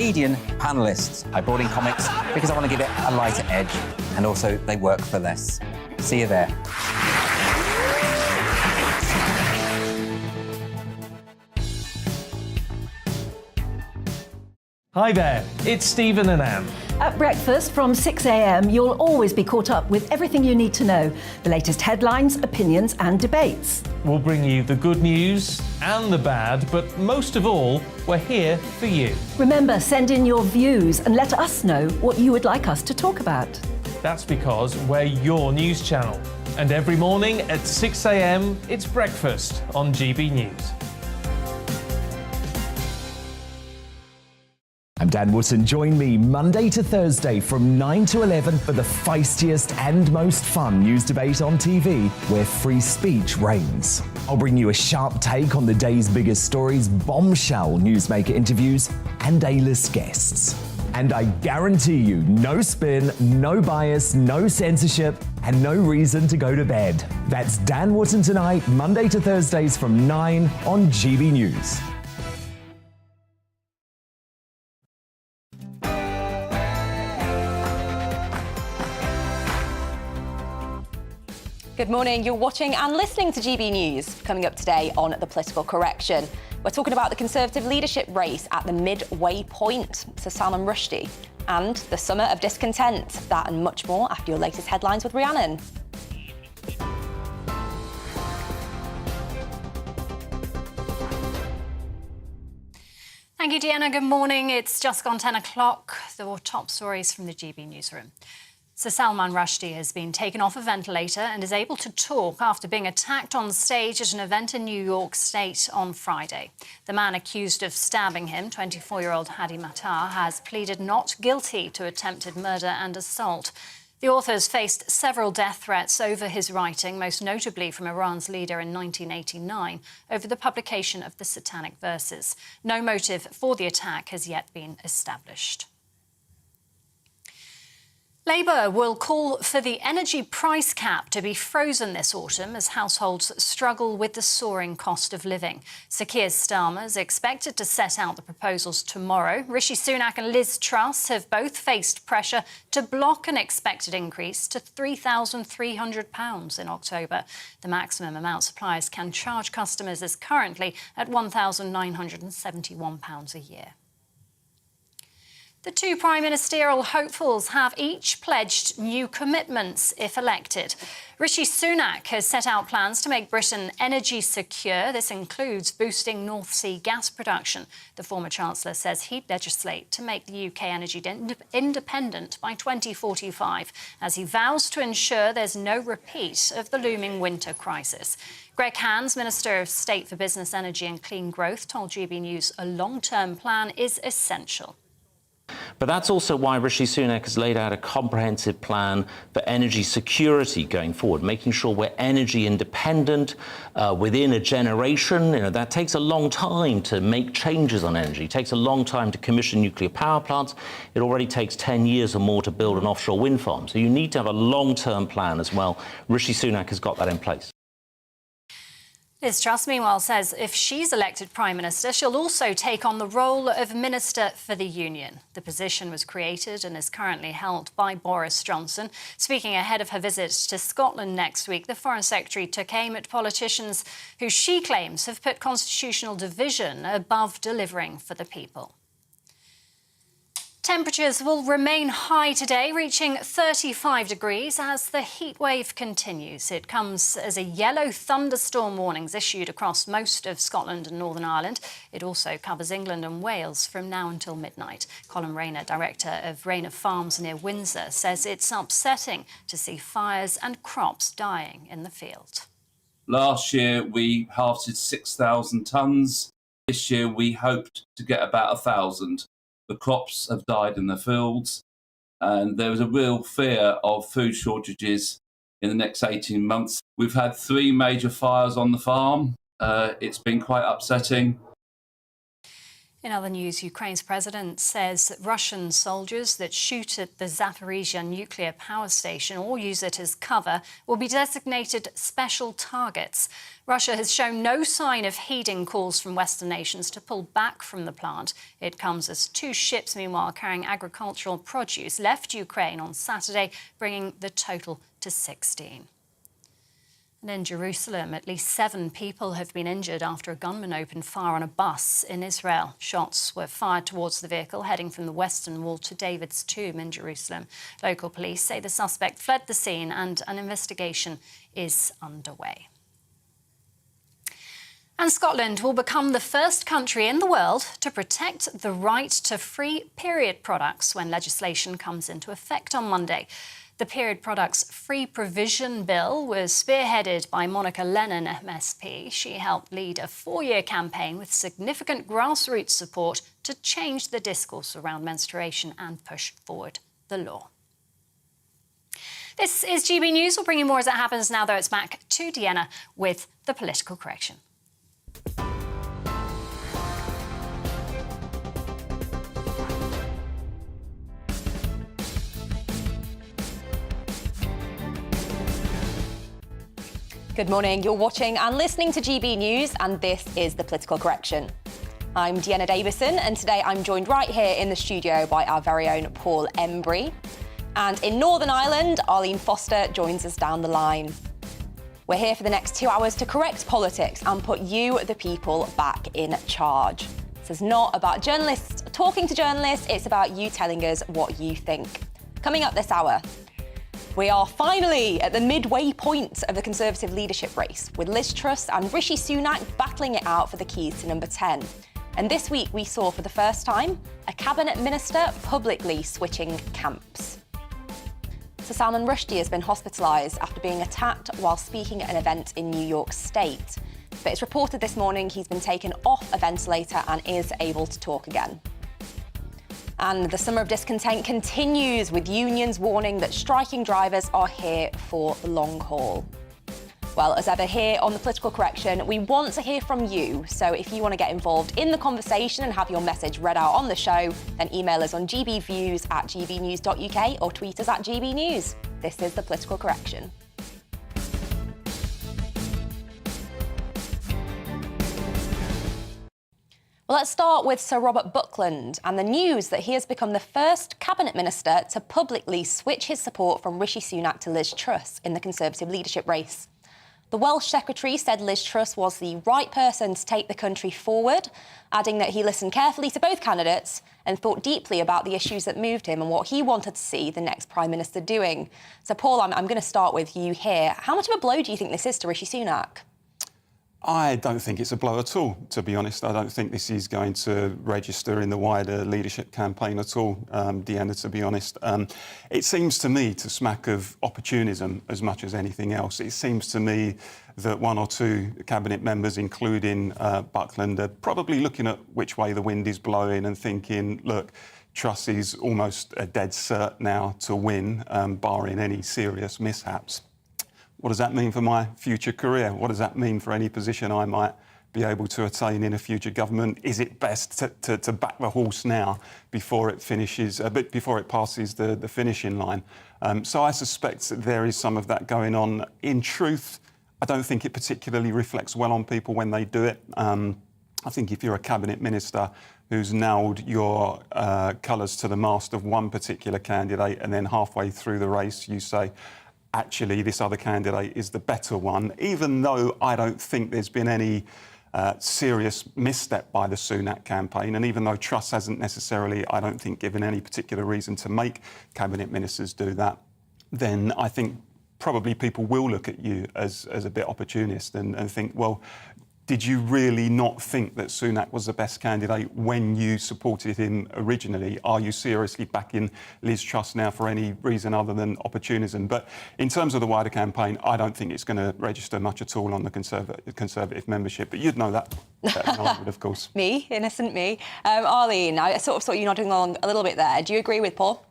Comedian panellists. I brought in comics because I want to give it a lighter edge, and also they work for less. See you there. Hi there, it's Stephen and Anne. At breakfast from 6 a.m, you'll always be caught up with everything you need to know, the latest headlines, opinions and debates. We'll bring you the good news and the bad, but most of all, we're here for you. Remember, send in your views and let us know what you would like us to talk about. That's because we're your news channel. And every morning at 6 a.m, it's breakfast on GB News. I'm Dan Wootton. Join me Monday to Thursday from 9 to 11 for the feistiest and most fun news debate on TV, where free speech reigns. I'll bring you a sharp take on the day's biggest stories, bombshell newsmaker interviews, and A-list guests. And I guarantee you, no spin, no bias, no censorship, and no reason to go to bed. That's Dan Wootton Tonight, Monday to Thursdays from 9 on GB News. Good morning, you're watching and listening to GB News. Coming up today on The Political Correction, we're talking about the Conservative leadership race at the midway point, Sir Salman Rushdie, and the summer of discontent. That and much more after your latest headlines with Rhiannon. Thank you, Deanna. Good morning. It's just gone 10 o'clock. The top stories from the GB newsroom. Sir Salman Rushdie has been taken off a ventilator and is able to talk after being attacked on stage at an event in New York State on Friday. The man accused of stabbing him, 24-year-old Hadi Matar, has pleaded not guilty to attempted murder and assault. The author has faced several death threats over his writing, most notably from Iran's leader in 1989, over the publication of the Satanic Verses. No motive for the attack has yet been established. Labour will call for the energy price cap to be frozen this autumn as households struggle with the soaring cost of living. Sir Keir Starmer is expected to set out the proposals tomorrow. Rishi Sunak and Liz Truss have both faced pressure to block an expected increase to £3,300 in October. The maximum amount suppliers can charge customers is currently at £1,971 a year. The two prime ministerial hopefuls have each pledged new commitments if elected. Rishi Sunak has set out plans to make Britain energy secure. This includes boosting North Sea gas production. The former Chancellor says he'd legislate to make the UK energy independent by 2045, as he vows to ensure there's no repeat of the looming winter crisis. Greg Hands, Minister of State for Business, Energy and Clean Growth, told GB News a long-term plan is essential. But that's also why Rishi Sunak has laid out a comprehensive plan for energy security going forward, making sure we're energy independent within a generation. You know, that takes a long time to make changes on energy. It takes a long time to commission nuclear power plants. It already takes 10 years or more to build an offshore wind farm. So you need to have a long-term plan as well. Rishi Sunak has got that in place. Liz Truss, meanwhile, says if she's elected Prime Minister, she'll also take on the role of Minister for the Union. The position was created and is currently held by Boris Johnson. Speaking ahead of her visit to Scotland next week, the Foreign Secretary took aim at politicians who she claims have put constitutional division above delivering for the people. Temperatures will remain high today, reaching 35 degrees as the heat wave continues. It comes as a yellow thunderstorm warnings issued across most of Scotland and Northern Ireland. It also covers England and Wales from now until midnight. Colin Rayner, director of Rayner Farms near Windsor, says it's upsetting to see fires and crops dying in the field. Last year we harvested 6,000 tonnes. This year we hoped to get about 1,000. The crops have died in the fields, and there was a real fear of food shortages in the next 18 months. We've had 3 major fires on the farm. It's been quite upsetting. In other news, Ukraine's president says that Russian soldiers that shoot at the Zaporizhzhia nuclear power station or use it as cover will be designated special targets. Russia has shown no sign of heeding calls from Western nations to pull back from the plant. It comes as 2 ships, meanwhile, carrying agricultural produce left Ukraine on Saturday, bringing the total to 16. And in Jerusalem, at least 7 people have been injured after a gunman opened fire on a bus in Israel. Shots were fired towards the vehicle heading from the Western Wall to David's Tomb in Jerusalem. Local police say the suspect fled the scene and an investigation is underway. And Scotland will become the first country in the world to protect the right to free period products when legislation comes into effect on Monday. The Period Products Free Provision Bill was spearheaded by Monica Lennon, MSP. She helped lead a 4-year campaign with significant grassroots support to change the discourse around menstruation and push forward the law. This is GB News. We'll bring you more as it happens now, though it's back to Deanna with the political correction. Good morning. You're watching and listening to GB News, and this is the political correction. I'm Deanna Davison, and today I'm joined right here in the studio by our very own Paul Embry. And in Northern Ireland, Arlene Foster joins us down the line. We're here for the next 2 hours to correct politics and put you, the people, back in charge. This is not about journalists talking to journalists, it's about you telling us what you think. Coming up this hour, we are finally at the midway point of the Conservative leadership race, with Liz Truss and Rishi Sunak battling it out for the keys to number 10. And this week we saw for the first time a cabinet minister publicly switching camps. Sir Salman Rushdie has been hospitalised after being attacked while speaking at an event in New York State. But it's reported this morning he's been taken off a ventilator and is able to talk again. And the summer of discontent continues, with unions warning that striking drivers are here for the long haul. Well, as ever here on the political correction, we want to hear from you. So if you want to get involved in the conversation and have your message read out on the show, then email us on gbviews@gbnews.uk or tweet us at gbnews. This is the political correction. Well, let's start with Sir Robert Buckland and the news that he has become the first cabinet minister to publicly switch his support from Rishi Sunak to Liz Truss in the Conservative leadership race. The Welsh secretary said Liz Truss was the right person to take the country forward, adding that he listened carefully to both candidates and thought deeply about the issues that moved him and what he wanted to see the next Prime Minister doing. So, Paul, I'm going to start with you here. How much of a blow do you think this is to Rishi Sunak? I don't think it's a blow at all, to be honest. I don't think this is going to register in the wider leadership campaign at all, Deanna, to be honest. It seems to me to smack of opportunism as much as anything else. It seems to me that 1 or 2 cabinet members, including Buckland, are probably looking at which way the wind is blowing and thinking, look, Truss is almost a dead cert now to win, barring any serious mishaps. What does that mean for my future career? What does that mean for any position I might be able to attain in a future government? Is it best to back the horse now before it finishes, before it passes the finishing line? So I suspect that there is some of that going on. In truth, I don't think it particularly reflects well on people when they do it. I think if you're a cabinet minister who's nailed your colours to the mast of one particular candidate and then halfway through the race you say, actually, this other candidate is the better one, even though I don't think there's been any serious misstep by the Sunak campaign, and even though Truss hasn't necessarily, I don't think, given any particular reason to make cabinet ministers do that, then I think probably people will look at you as a bit opportunist and think, well, did you really not think that Sunak was the best candidate when you supported him originally? Are you seriously backing Liz Truss now for any reason other than opportunism? But in terms of the wider campaign, I don't think it's going to register much at all on the Conservative membership. But you'd know that better than I would, of course. Me, innocent me. Arlene, I sort of saw you nodding along a little bit there. Do you agree with Paul?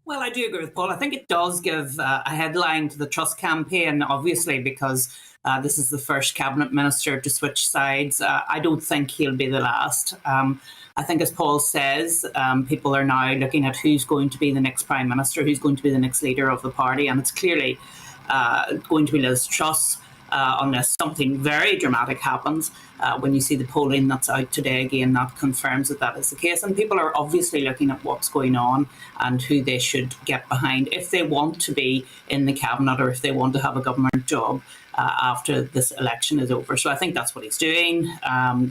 Well, I do agree with Paul. I think it does give a headline to the Truss campaign, obviously, because This is the first cabinet minister to switch sides. I don't think he'll be the last. I think, as Paul says, people are now looking at who's going to be the next prime minister, who's going to be the next leader of the party, and it's clearly going to be Liz Truss. Unless something very dramatic happens. When you see the polling that's out today, again, that confirms that that is the case. And people are obviously looking at what's going on and who they should get behind if they want to be in the cabinet or if they want to have a government job after this election is over. So I think that's what he's doing.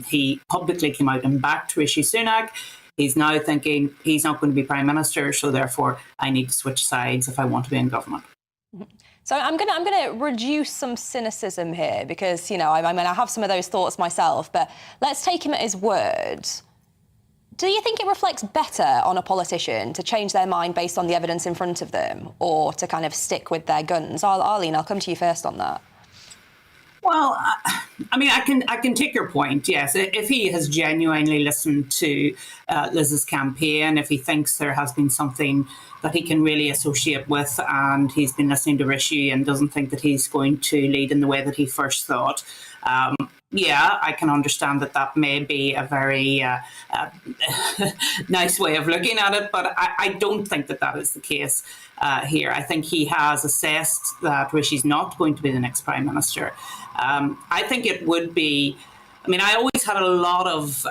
He publicly came out and backed Rishi Sunak. He's now thinking he's not going to be prime minister, so therefore I need to switch sides if I want to be in government. So I'm gonna reduce some cynicism here because, you know, I mean, I have some of those thoughts myself, but let's take him at his word. Do you think it reflects better on a politician to change their mind based on the evidence in front of them or to kind of stick with their guns? Arlene, I'll come to you first on that. Well, I mean, I can take your point. Yes, if he has genuinely listened to Liz's campaign, if he thinks there has been something that he can really associate with, and he's been listening to Rishi and doesn't think that he's going to lead in the way that he first thought. Yeah, I can understand that that may be a very nice way of looking at it, but I don't think that that is the case here. I think he has assessed that Rishi's not going to be the next Prime Minister. I think it would be, I mean, I always had a lot of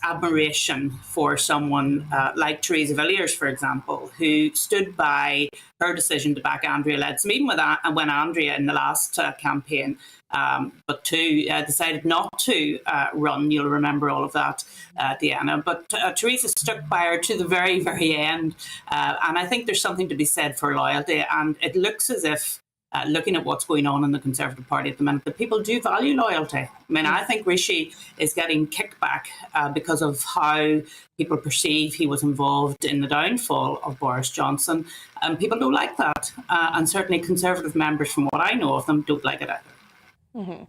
admiration for someone like Theresa Villiers, for example, who stood by her decision to back Andrea Leadsom, even when Andrea in the last campaign, but decided not to run. You'll remember all of that, Deanna. But Theresa stuck by her to the very, very end. And I think there's something to be said for loyalty. And it looks as if, looking at what's going on in the Conservative Party at the minute, that people do value loyalty. I mean, I think Rishi is getting kickback because of how people perceive he was involved in the downfall of Boris Johnson. And people don't like that. And certainly Conservative members, from what I know of them, don't like it either. Mm-hmm.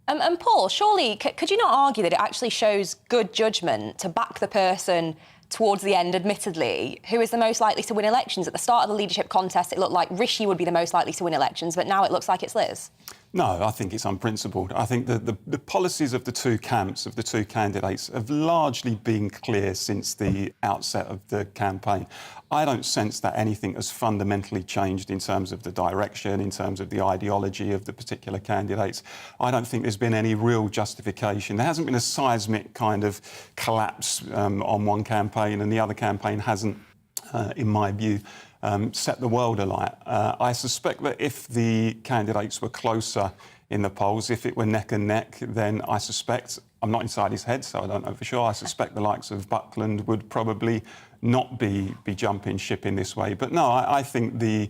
And Paul, surely, could you not argue that it actually shows good judgment to back the person towards the end, admittedly, who is the most likely to win elections? At the start of the leadership contest, it looked like Rishi would be the most likely to win elections, but now it looks like it's Liz. No, I think it's unprincipled. I think that the policies of the two camps, of the two candidates, have largely been clear since the outset of the campaign. I don't sense that anything has fundamentally changed in terms of the direction, in terms of the ideology of the particular candidates. I don't think there's been any real justification. There hasn't been a seismic kind of collapse on one campaign and the other campaign hasn't, in my view, set the world alight. I suspect that if the candidates were closer in the polls, if it were neck and neck, then I suspect, I'm not inside his head, so I don't know for sure, I suspect the likes of Buckland would probably not be jumping ship in this way. But no, I think the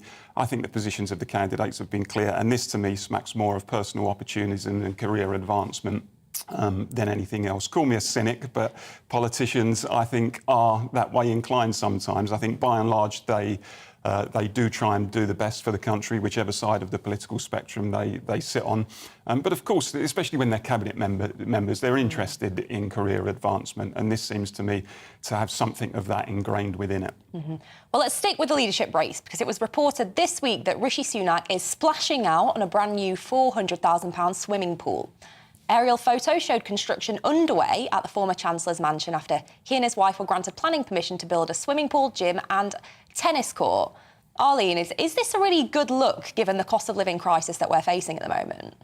positions of the candidates have been clear, and this to me smacks more of personal opportunism and career advancement than anything else. Call me a cynic, but politicians, I think, are that way inclined sometimes. I think, by and large, they do try and do the best for the country, whichever side of the political spectrum they sit on. But of course, especially when they're cabinet members, they're interested in career advancement, and this seems to me to have something of that ingrained within it. Mm-hmm. Well, let's stick with the leadership race, because it was reported this week that Rishi Sunak is splashing out on a brand new £400,000 swimming pool. Aerial photos showed construction underway at the former Chancellor's mansion after he and his wife were granted planning permission to build a swimming pool, gym and tennis court. Arlene, is this a really good look given the cost of living crisis that we're facing at the moment?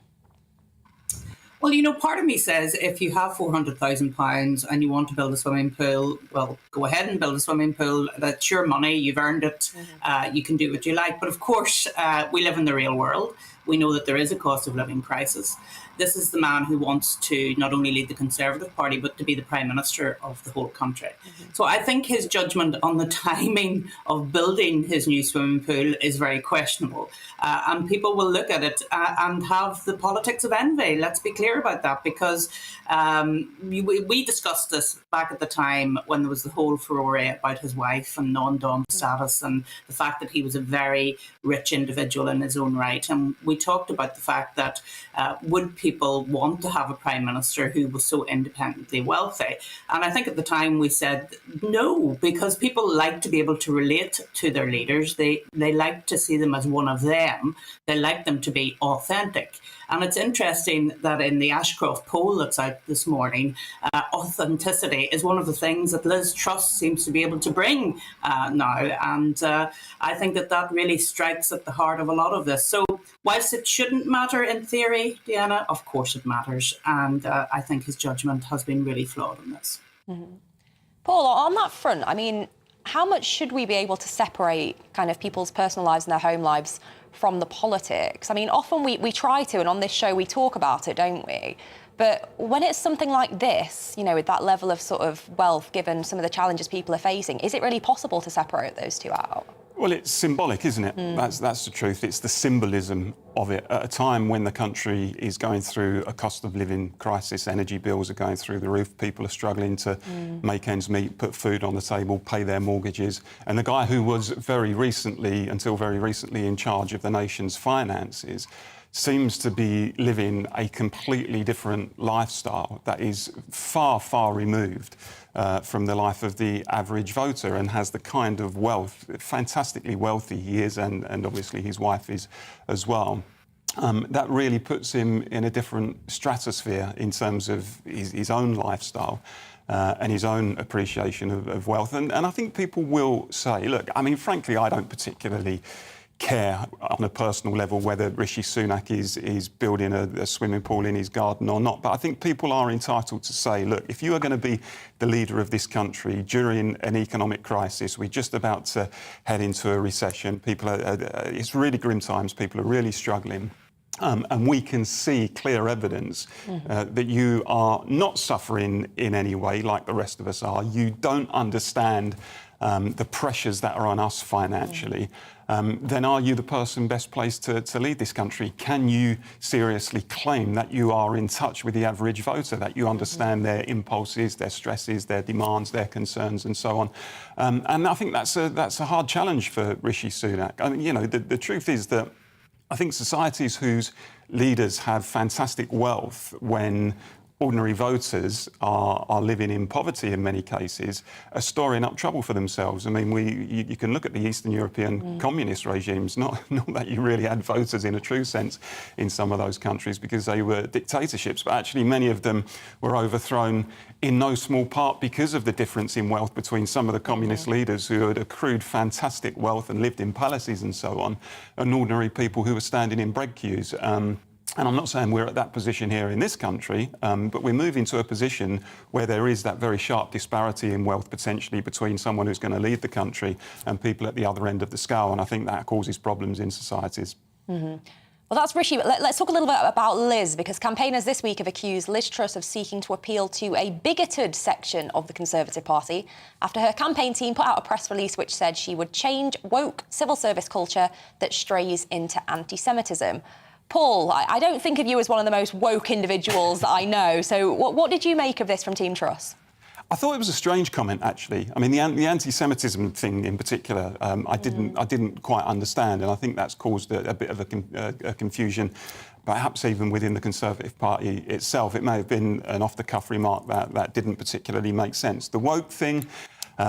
Well, you know, part of me says if you have £400,000 and you want to build a swimming pool, well, go ahead and build a swimming pool. That's your money. You've earned it. Mm-hmm. You can do what you like. But of course, we live in the real world. We know that there is a cost of living crisis. This is the man who wants to not only lead the Conservative Party, but to be the Prime Minister of the whole country. Mm-hmm. So I think his judgment on the timing of building his new swimming pool is very questionable. And people will look at it and have the politics of envy. Let's be clear about that, because we discussed this back at the time when there was the whole furore about his wife and non-dom status and the fact that he was a very rich individual in his own right. And we talked about the fact that would people want to have a Prime Minister who was so independently wealthy? And I think at the time we said no, because people like to be able to relate to their leaders. They like to see them as one of them. They like them to be authentic. And it's interesting that in the Ashcroft poll that's out this morning, authenticity is one of the things that Liz Truss seems to be able to bring now. And I think that really strikes at the heart of a lot of this. So whilst it shouldn't matter in theory, Deanna, of course it matters. And I think his judgment has been really flawed on this. Mm-hmm. Paul, on that front, I mean, how much should we be able to separate kind of people's personal lives and their home lives from the politics? I mean, often we try to, and on this show we talk about it, don't we? But when it's something like this, you know, with that level of sort of wealth, given some of the challenges people are facing, is it really possible to separate those two out? Well, it's symbolic, isn't it? That's the truth. It's the symbolism of it. At a time when the country is going through a cost of living crisis, energy bills are going through the roof, people are struggling to make ends meet, put food on the table, pay their mortgages. And the guy who was until very recently, in charge of the nation's finances seems to be living a completely different lifestyle that is far, far removed from the life of the average voter, and has the kind of wealth, fantastically wealthy he is, and obviously his wife is as well. That really puts him in a different stratosphere in terms of his own lifestyle and his own appreciation of wealth. And I think people will say, look, I mean, frankly, I don't particularly care on a personal level whether Rishi Sunak is building a swimming pool in his garden or not. But I think people are entitled to say, look, if you are going to be the leader of this country during an economic crisis, we're just about to head into a recession, it's really grim times, people are really struggling. And we can see clear evidence that you are not suffering in any way like the rest of us are. You don't understand the pressures that are on us financially. Then are you the person best placed to lead this country? Can you seriously claim that you are in touch with the average voter, that you understand their impulses, their stresses, their demands, their concerns, and so on? And I think that's a hard challenge for Rishi Sunak. I mean, you know, the truth is that I think societies whose leaders have fantastic wealth, when ordinary voters are living in poverty in many cases, are storing up trouble for themselves. I mean, you can look at the Eastern European communist regimes, not that you really had voters in a true sense in some of those countries because they were dictatorships, but actually many of them were overthrown in no small part because of the difference in wealth between some of the communist leaders who had accrued fantastic wealth and lived in palaces and so on, and ordinary people who were standing in bread queues. And I'm not saying we're at that position here in this country, but we're moving to a position where there is that very sharp disparity in wealth potentially between someone who's going to lead the country and people at the other end of the scale. And I think that causes problems in societies. Well, that's Rishi, but let's talk a little bit about Liz, because campaigners this week have accused Liz Truss of seeking to appeal to a bigoted section of the Conservative Party after her campaign team put out a press release which said she would change woke civil service culture that strays into anti-Semitism. Paul, I don't think of you as one of the most woke individuals that I know. So what did you make of this from Team Truss? I thought it was a strange comment, actually. I mean, the anti-Semitism thing in particular, I didn't quite understand, and I think that's caused a bit of a confusion, perhaps even within the Conservative Party itself. It may have been an off-the-cuff remark that didn't particularly make sense. The woke thing,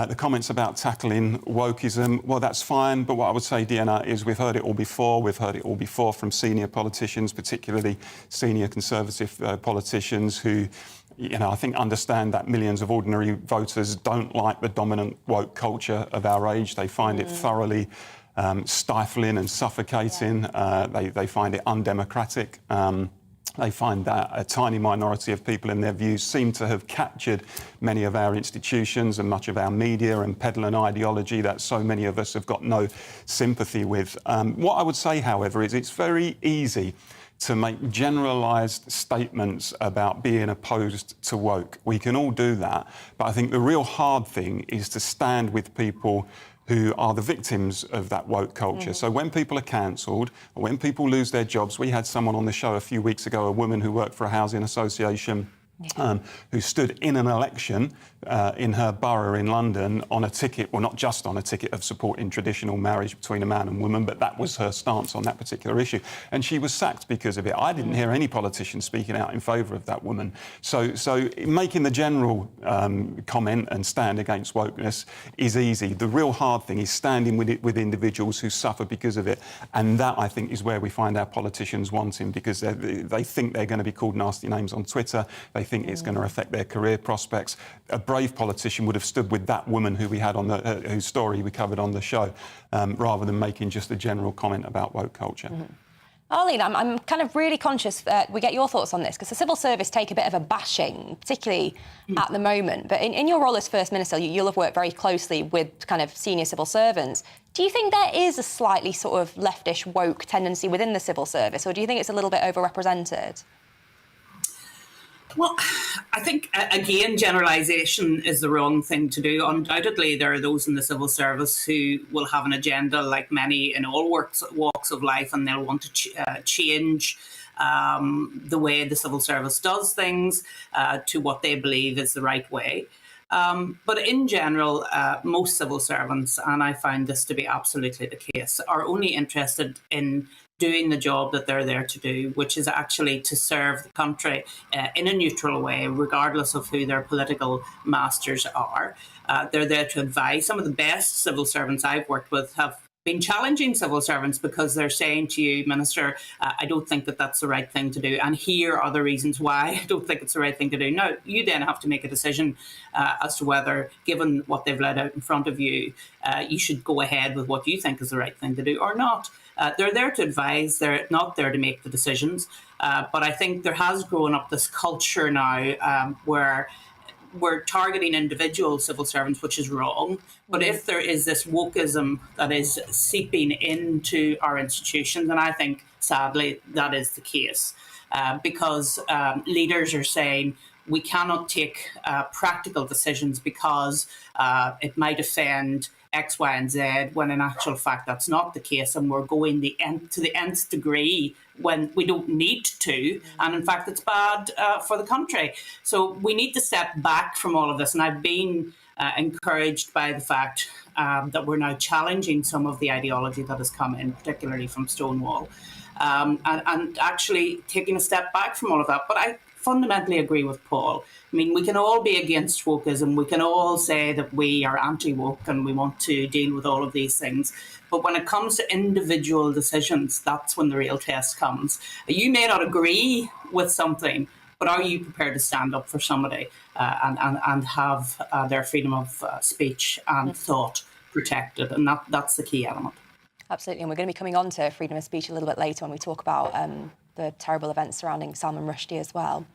the comments about tackling wokeism, well, that's fine. But what I would say, Deanna, is we've heard it all before. We've heard it all before from senior politicians, particularly senior Conservative politicians who, you know, I think understand that millions of ordinary voters don't like the dominant woke culture of our age. They find it thoroughly stifling and suffocating. They find it undemocratic. They find that a tiny minority of people in their views seem to have captured many of our institutions and much of our media and peddle an ideology that so many of us have got no sympathy with. What I would say, however, is it's very easy to make generalised statements about being opposed to woke. We can all do that, but I think the real hard thing is to stand with people who are the victims of that woke culture. So when people are cancelled, when people lose their jobs, we had someone on the show a few weeks ago, a woman who worked for a housing association, who stood in an election in her borough in London on a ticket, well, not just on a ticket of supporting traditional marriage between a man and woman, but that was her stance on that particular issue. And she was sacked because of it. I didn't hear any politician speaking out in favour of that woman. So making the general comment and stand against wokeness is easy. The real hard thing is standing with individuals who suffer because of it. And that, I think, is where we find our politicians wanting, because they think they're going to be called nasty names on Twitter. They think it's going to affect their career prospects. A brave politician would have stood with that woman who we had on whose story we covered on the show, rather than making just a general comment about woke culture. Arlene, I'm kind of really conscious that we get your thoughts on this, because the civil service take a bit of a bashing, particularly at the moment. But in your role as First Minister, you'll have worked very closely with kind of senior civil servants. Do you think there is a slightly sort of leftish woke tendency within the civil service, or do you think it's a little bit overrepresented? Well, I think, again, generalisation is the wrong thing to do. Undoubtedly, there are those in the civil service who will have an agenda, like many in all walks of life, and they'll want to change the way the civil service does things to what they believe is the right way. But in general, most civil servants, and I find this to be absolutely the case, are only interested in doing the job that they're there to do, which is actually to serve the country in a neutral way, regardless of who their political masters are. They're there to advise. Some of the best civil servants I've worked with have been challenging civil servants because they're saying to you, Minister, I don't think that that's the right thing to do. And here are the reasons why I don't think it's the right thing to do. Now, you then have to make a decision as to whether, given what they've laid out in front of you, you should go ahead with what you think is the right thing to do or not. They're there to advise. They're not there to make the decisions. But I think there has grown up this culture now where we're targeting individual civil servants, which is wrong. But if there is this wokeism that is seeping into our institutions, and I think, sadly, that is the case, because leaders are saying we cannot take practical decisions because it might offend X, Y, and Z, when in actual fact that's not the case, and we're going to the nth degree when we don't need to, and in fact it's bad for the country. So we need to step back from all of this, and I've been encouraged by the fact that we're now challenging some of the ideology that has come in, particularly from Stonewall, and actually taking a step back from all of that. But I fundamentally agree with Paul. I mean, we can all be against wokeism. We can all say that we are anti-woke and we want to deal with all of these things. But when it comes to individual decisions, that's when the real test comes. You may not agree with something, but are you prepared to stand up for somebody and have their freedom of speech and thought protected? And that's the key element. Absolutely. And we're going to be coming on to freedom of speech a little bit later when we talk about the terrible events surrounding Salman Rushdie as well.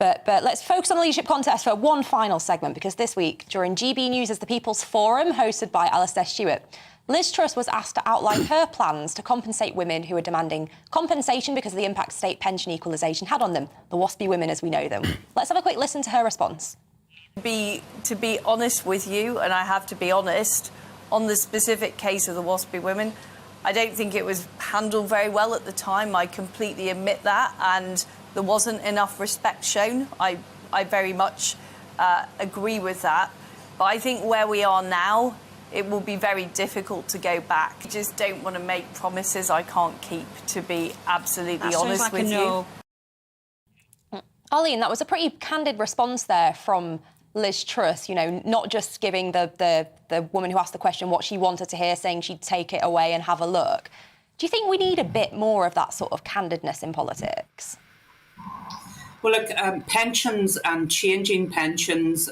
But let's focus on the leadership contest for one final segment, because this week, during GB News as the People's Forum, hosted by Alistair Stewart, Liz Truss was asked to outline her plans to compensate women who are demanding compensation because of the impact state pension equalisation had on them, the WASPI women as we know them. Let's have a quick listen to her response. To be honest with you, and I have to be honest, on the specific case of the WASPI women, I don't think it was handled very well at the time. I completely admit that, and there wasn't enough respect shown. I very much agree with that. But I think where we are now, it will be very difficult to go back. I just don't want to make promises I can't keep, to be absolutely honest with you. Arlene, that was a pretty candid response there from Liz Truss, you know, not just giving the woman who asked the question what she wanted to hear, saying she'd take it away and have a look. Do you think we need a bit more of that sort of candidness in politics? Well, look, pensions and changing pensions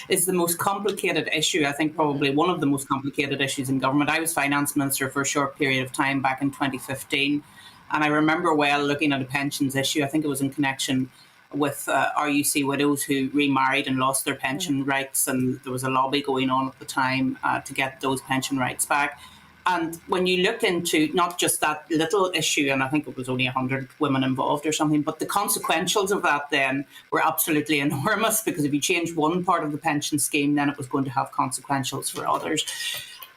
is the most complicated issue, I think probably one of the most complicated issues in government. I was finance minister for a short period of time back in 2015, and I remember well looking at a pensions issue. I think it was in connection with RUC widows who remarried and lost their pension rights, and there was a lobby going on at the time to get those pension rights back. And when you look into not just that little issue, and I think it was only 100 women involved or something, but the consequentials of that then were absolutely enormous, because if you changed one part of the pension scheme, then it was going to have consequentials for others.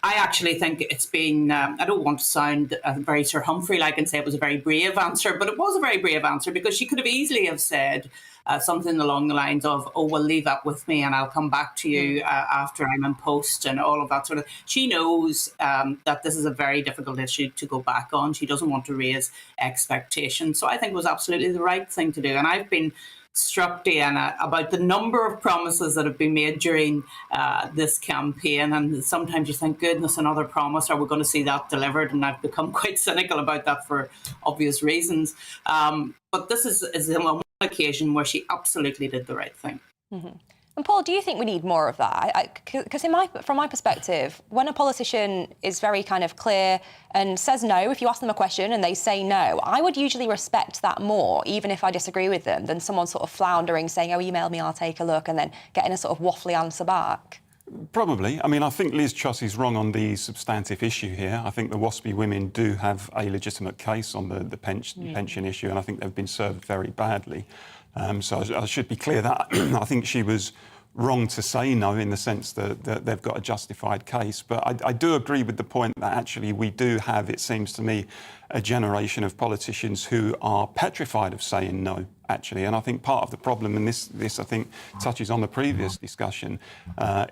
I actually think it's been, I don't want to sound very Sir Humphrey-like and say it was a very brave answer, but it was a very brave answer, because she could have easily have said, something along the lines of, oh, well, leave that with me and I'll come back to you after I'm in post and all of that sort of. She knows that this is a very difficult issue to go back on. She doesn't want to raise expectations. So I think it was absolutely the right thing to do. And I've been struck, Diana, about the number of promises that have been made during this campaign. And sometimes you think, goodness, another promise. Are we going to see that delivered? And I've become quite cynical about that for obvious reasons. But this is one occasion where she absolutely did the right thing. Mm-hmm. And Paul, do you think we need more of that? Because from my perspective, when a politician is very kind of clear and says no, if you ask them a question and they say no, I would usually respect that more, even if I disagree with them, than someone sort of floundering, saying, oh, email me, I'll take a look, and then getting a sort of waffly answer back. Probably. I mean, I think Liz Truss is wrong on the substantive issue here. I think the WASPI women do have a legitimate case on the pension issue, and I think they've been served very badly. So I should be clear that I think she was wrong to say no in the sense that they've got a justified case. But I do agree with the point that actually we do have, it seems to me, a generation of politicians who are petrified of saying no, actually. And I think part of the problem, and this I think touches on the previous discussion,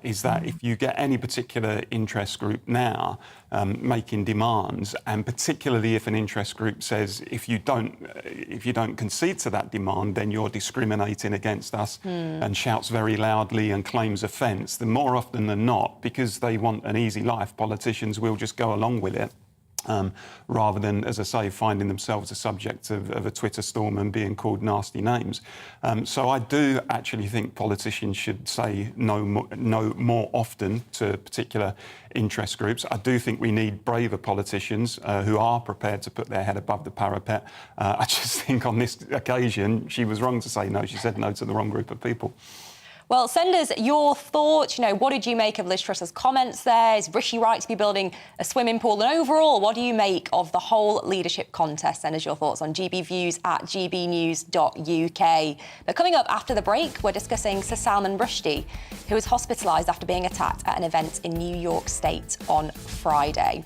is that if you get any particular interest group now making demands, and particularly if an interest group says if you don't concede to that demand, then you're discriminating against us, and shouts very loudly and claims offence, then more often than not, because they want an easy life, politicians will just go along with it. Rather than, as I say, finding themselves a subject of a Twitter storm and being called nasty names. So I do actually think politicians should say no more often to particular interest groups. I do think we need braver politicians who are prepared to put their head above the parapet. I just think on this occasion, she was wrong to say no. She said no to the wrong group of people. Well, send us your thoughts. You know, what did you make of Liz Truss's comments there? Is Rishi right to be building a swimming pool? And overall, what do you make of the whole leadership contest? Send us your thoughts on gbviews@gbnews.uk. But coming up after the break, we're discussing Sir Salman Rushdie, who was hospitalised after being attacked at an event in New York State on Friday.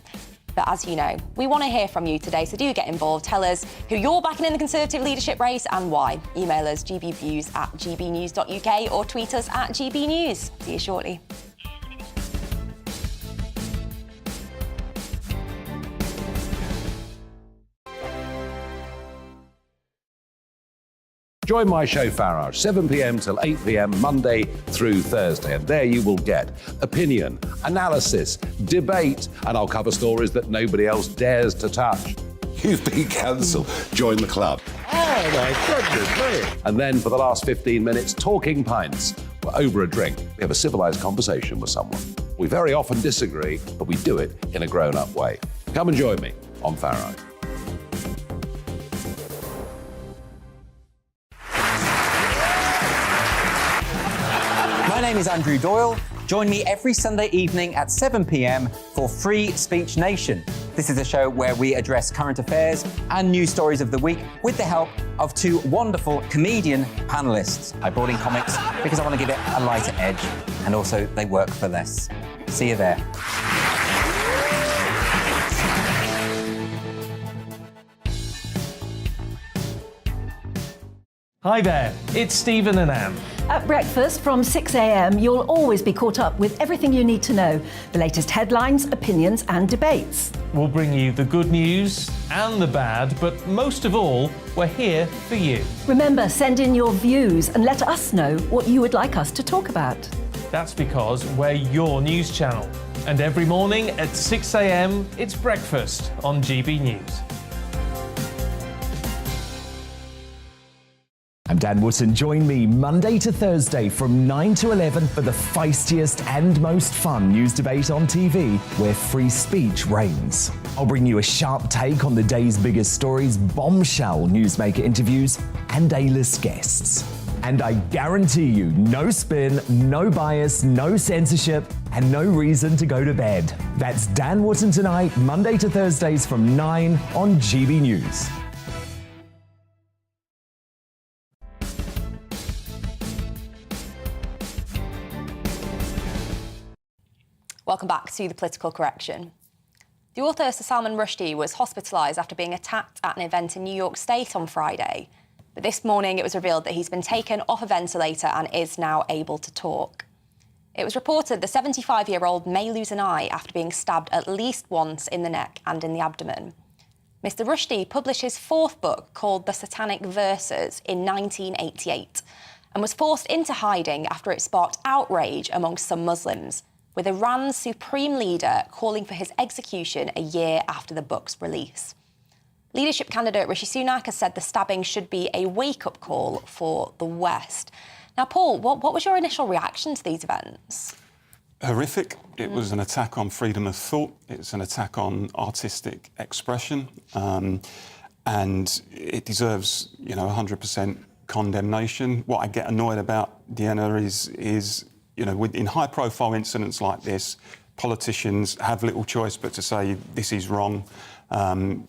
But as you know, we want to hear from you today, so do get involved. Tell us who you're backing in the Conservative leadership race and why. Email us gbviews@gbnews.uk or tweet us @gbnews. See you shortly. Join my show Farage, 7 p.m. till 8 p.m. Monday through Thursday. And there you will get opinion, analysis, debate, and I'll cover stories that nobody else dares to touch. You've been cancelled. Join the club. Oh, my goodness me. And then for the last 15 minutes, talking pints. We're over a drink. We have a civilised conversation with someone. We very often disagree, but we do it in a grown-up way. Come and join me on Farage. My name is Andrew Doyle. Join me every Sunday evening at 7 p.m. for Free Speech Nation. This is a show where we address current affairs and news stories of the week with the help of two wonderful comedian panellists. I brought in comics because I want to give it a lighter edge, and also they work for less. See you there. Hi there, it's Stephen and Anne. At breakfast from 6 a.m, you'll always be caught up with everything you need to know, the latest headlines, opinions and debates. We'll bring you the good news and the bad, but most of all, we're here for you. Remember, send in your views and let us know what you would like us to talk about. That's because we're your news channel. And every morning at 6 a.m, it's breakfast on GB News. I'm Dan Wootton. Join me Monday to Thursday from 9 to 11 for the feistiest and most fun news debate on TV, where free speech reigns. I'll bring you a sharp take on the day's biggest stories, bombshell newsmaker interviews, and A-list guests. And I guarantee you, no spin, no bias, no censorship, and no reason to go to bed. That's Dan Wootton tonight, Monday to Thursdays from 9 on GB News. Welcome back to The Political Correction. The author Sir Salman Rushdie was hospitalised after being attacked at an event in New York State on Friday. But this morning it was revealed that he's been taken off a ventilator and is now able to talk. It was reported the 75-year-old may lose an eye after being stabbed at least once in the neck and in the abdomen. Mr. Rushdie published his fourth book called The Satanic Verses in 1988 and was forced into hiding after it sparked outrage amongst some Muslims, with Iran's supreme leader calling for his execution a year after the book's release. Leadership candidate Rishi Sunak has said the stabbing should be a wake-up call for the West. Now, Paul, what was your initial reaction to these events? Horrific. It was an attack on freedom of thought. It's an attack on artistic expression, and it deserves, 100% condemnation. What I get annoyed about, Deanna, is in high-profile incidents like this, politicians have little choice but to say this is wrong.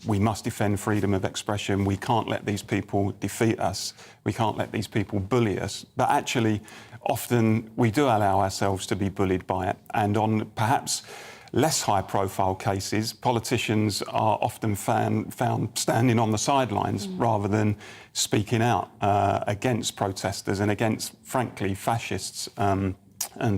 We must defend freedom of expression. We can't let these people defeat us. We can't let these people bully us. But actually, often we do allow ourselves to be bullied by it. And on perhaps less high-profile cases, politicians are often found standing on the sidelines rather than speaking out against protesters and against, frankly, fascists and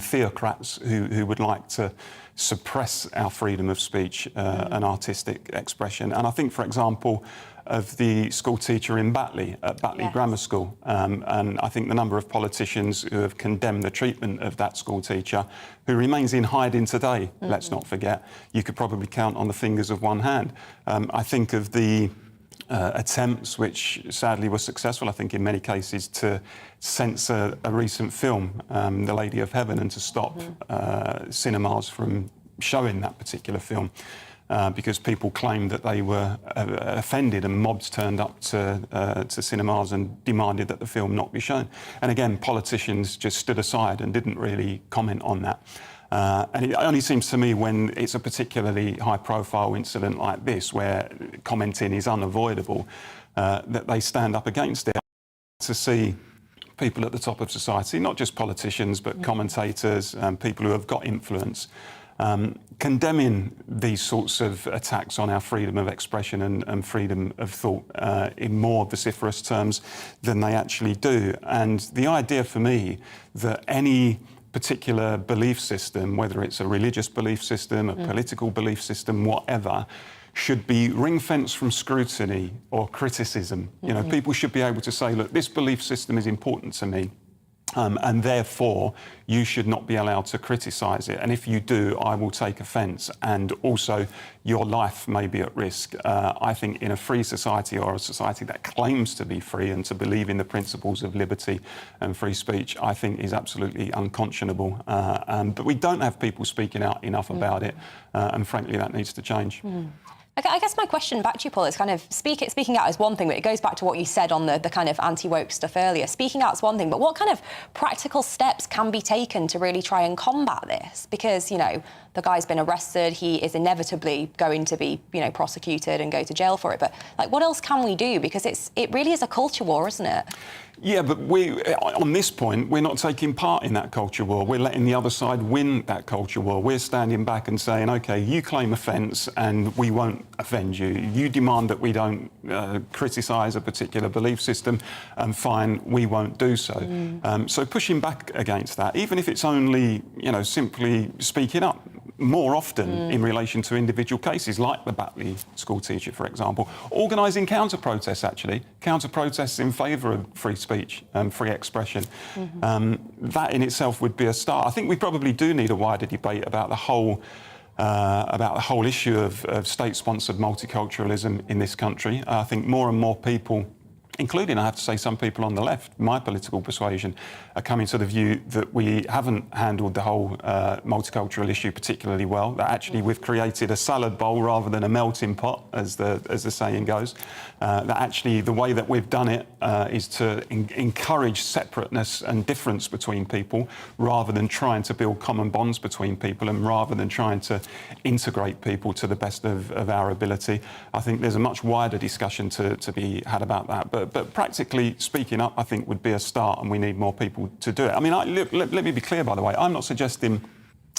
theocrats who would like to suppress our freedom of speech and artistic expression. And I think, for example, of the school teacher in Batley, at Batley Grammar School. And I think the number of politicians who have condemned the treatment of that school teacher, who remains in hiding today, let's not forget, you could probably count on the fingers of one hand. I think of the attempts, which sadly were successful, I think in many cases, to censor a recent film, The Lady of Heaven, and to stop cinemas from showing that particular film because people claimed that they were offended, and mobs turned up to cinemas and demanded that the film not be shown. And again, politicians just stood aside and didn't really comment on that. And it only seems to me when it's a particularly high-profile incident like this, where commenting is unavoidable, that they stand up against it. To see people at the top of society, not just politicians, but commentators and people who have got influence, condemning these sorts of attacks on our freedom of expression and freedom of thought in more vociferous terms than they actually do. And the idea for me that any particular belief system, whether it's a religious belief system, a political belief system, whatever, should be ring-fenced from scrutiny or criticism. People should be able to say, look, this belief system is important to me, and therefore you should not be allowed to criticise it. And if you do, I will take offence, and also your life may be at risk. I think in a free society, or a society that claims to be free and to believe in the principles of liberty and free speech, I think is absolutely unconscionable. But we don't have people speaking out enough about it, and frankly that needs to change. I guess my question back to you, Paul, is kind of speaking out is one thing, but it goes back to what you said on the kind of anti-woke stuff earlier. Speaking out is one thing, but what kind of practical steps can be taken to really try and combat this? Because, the guy's been arrested, he is inevitably going to be, prosecuted and go to jail for it. But, what else can we do? Because it really is a culture war, isn't it? Yeah, but on this point, we're not taking part in that culture war. We're letting the other side win that culture war. We're standing back and saying, OK, you claim offence and we won't offend you. You demand that we don't criticise a particular belief system, and fine, we won't do so. So pushing back against that, even if it's only, simply speaking up more often in relation to individual cases, like the Batley school teacher, for example. Organising counter-protests, actually. Counter-protests in favour of free speech and free expression. That in itself would be a start. I think we probably do need a wider debate about the whole issue of state-sponsored multiculturalism in this country. I think more and more people, including, I have to say, some people on the left, my political persuasion, are coming to the view that we haven't handled the whole multicultural issue particularly well, that actually we've created a salad bowl rather than a melting pot, as the saying goes, that actually the way that we've done it is to encourage separateness and difference between people rather than trying to build common bonds between people, and rather than trying to integrate people to the best of our ability. I think there's a much wider discussion to be had about that. But practically speaking up, I think, would be a start, and we need more people to do it. I mean, let me be clear, by the way, I'm not suggesting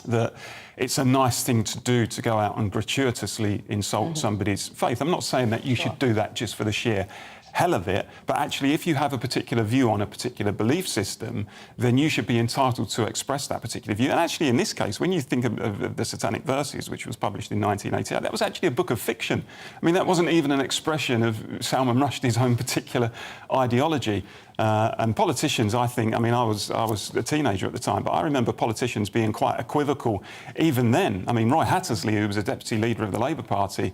that it's a nice thing to do to go out and gratuitously insult somebody's faith. I'm not saying that you should do that just for the sheer hell of it, but actually if you have a particular view on a particular belief system, then you should be entitled to express that particular view. And actually in this case, when you think of the Satanic Verses, which was published in 1988, that was actually a book of fiction. I mean, that wasn't even an expression of Salman Rushdie's own particular ideology. And politicians, I think, I mean, I was a teenager at the time, but I remember politicians being quite equivocal even then. I mean, Roy Hattersley, who was a deputy leader of the Labour Party,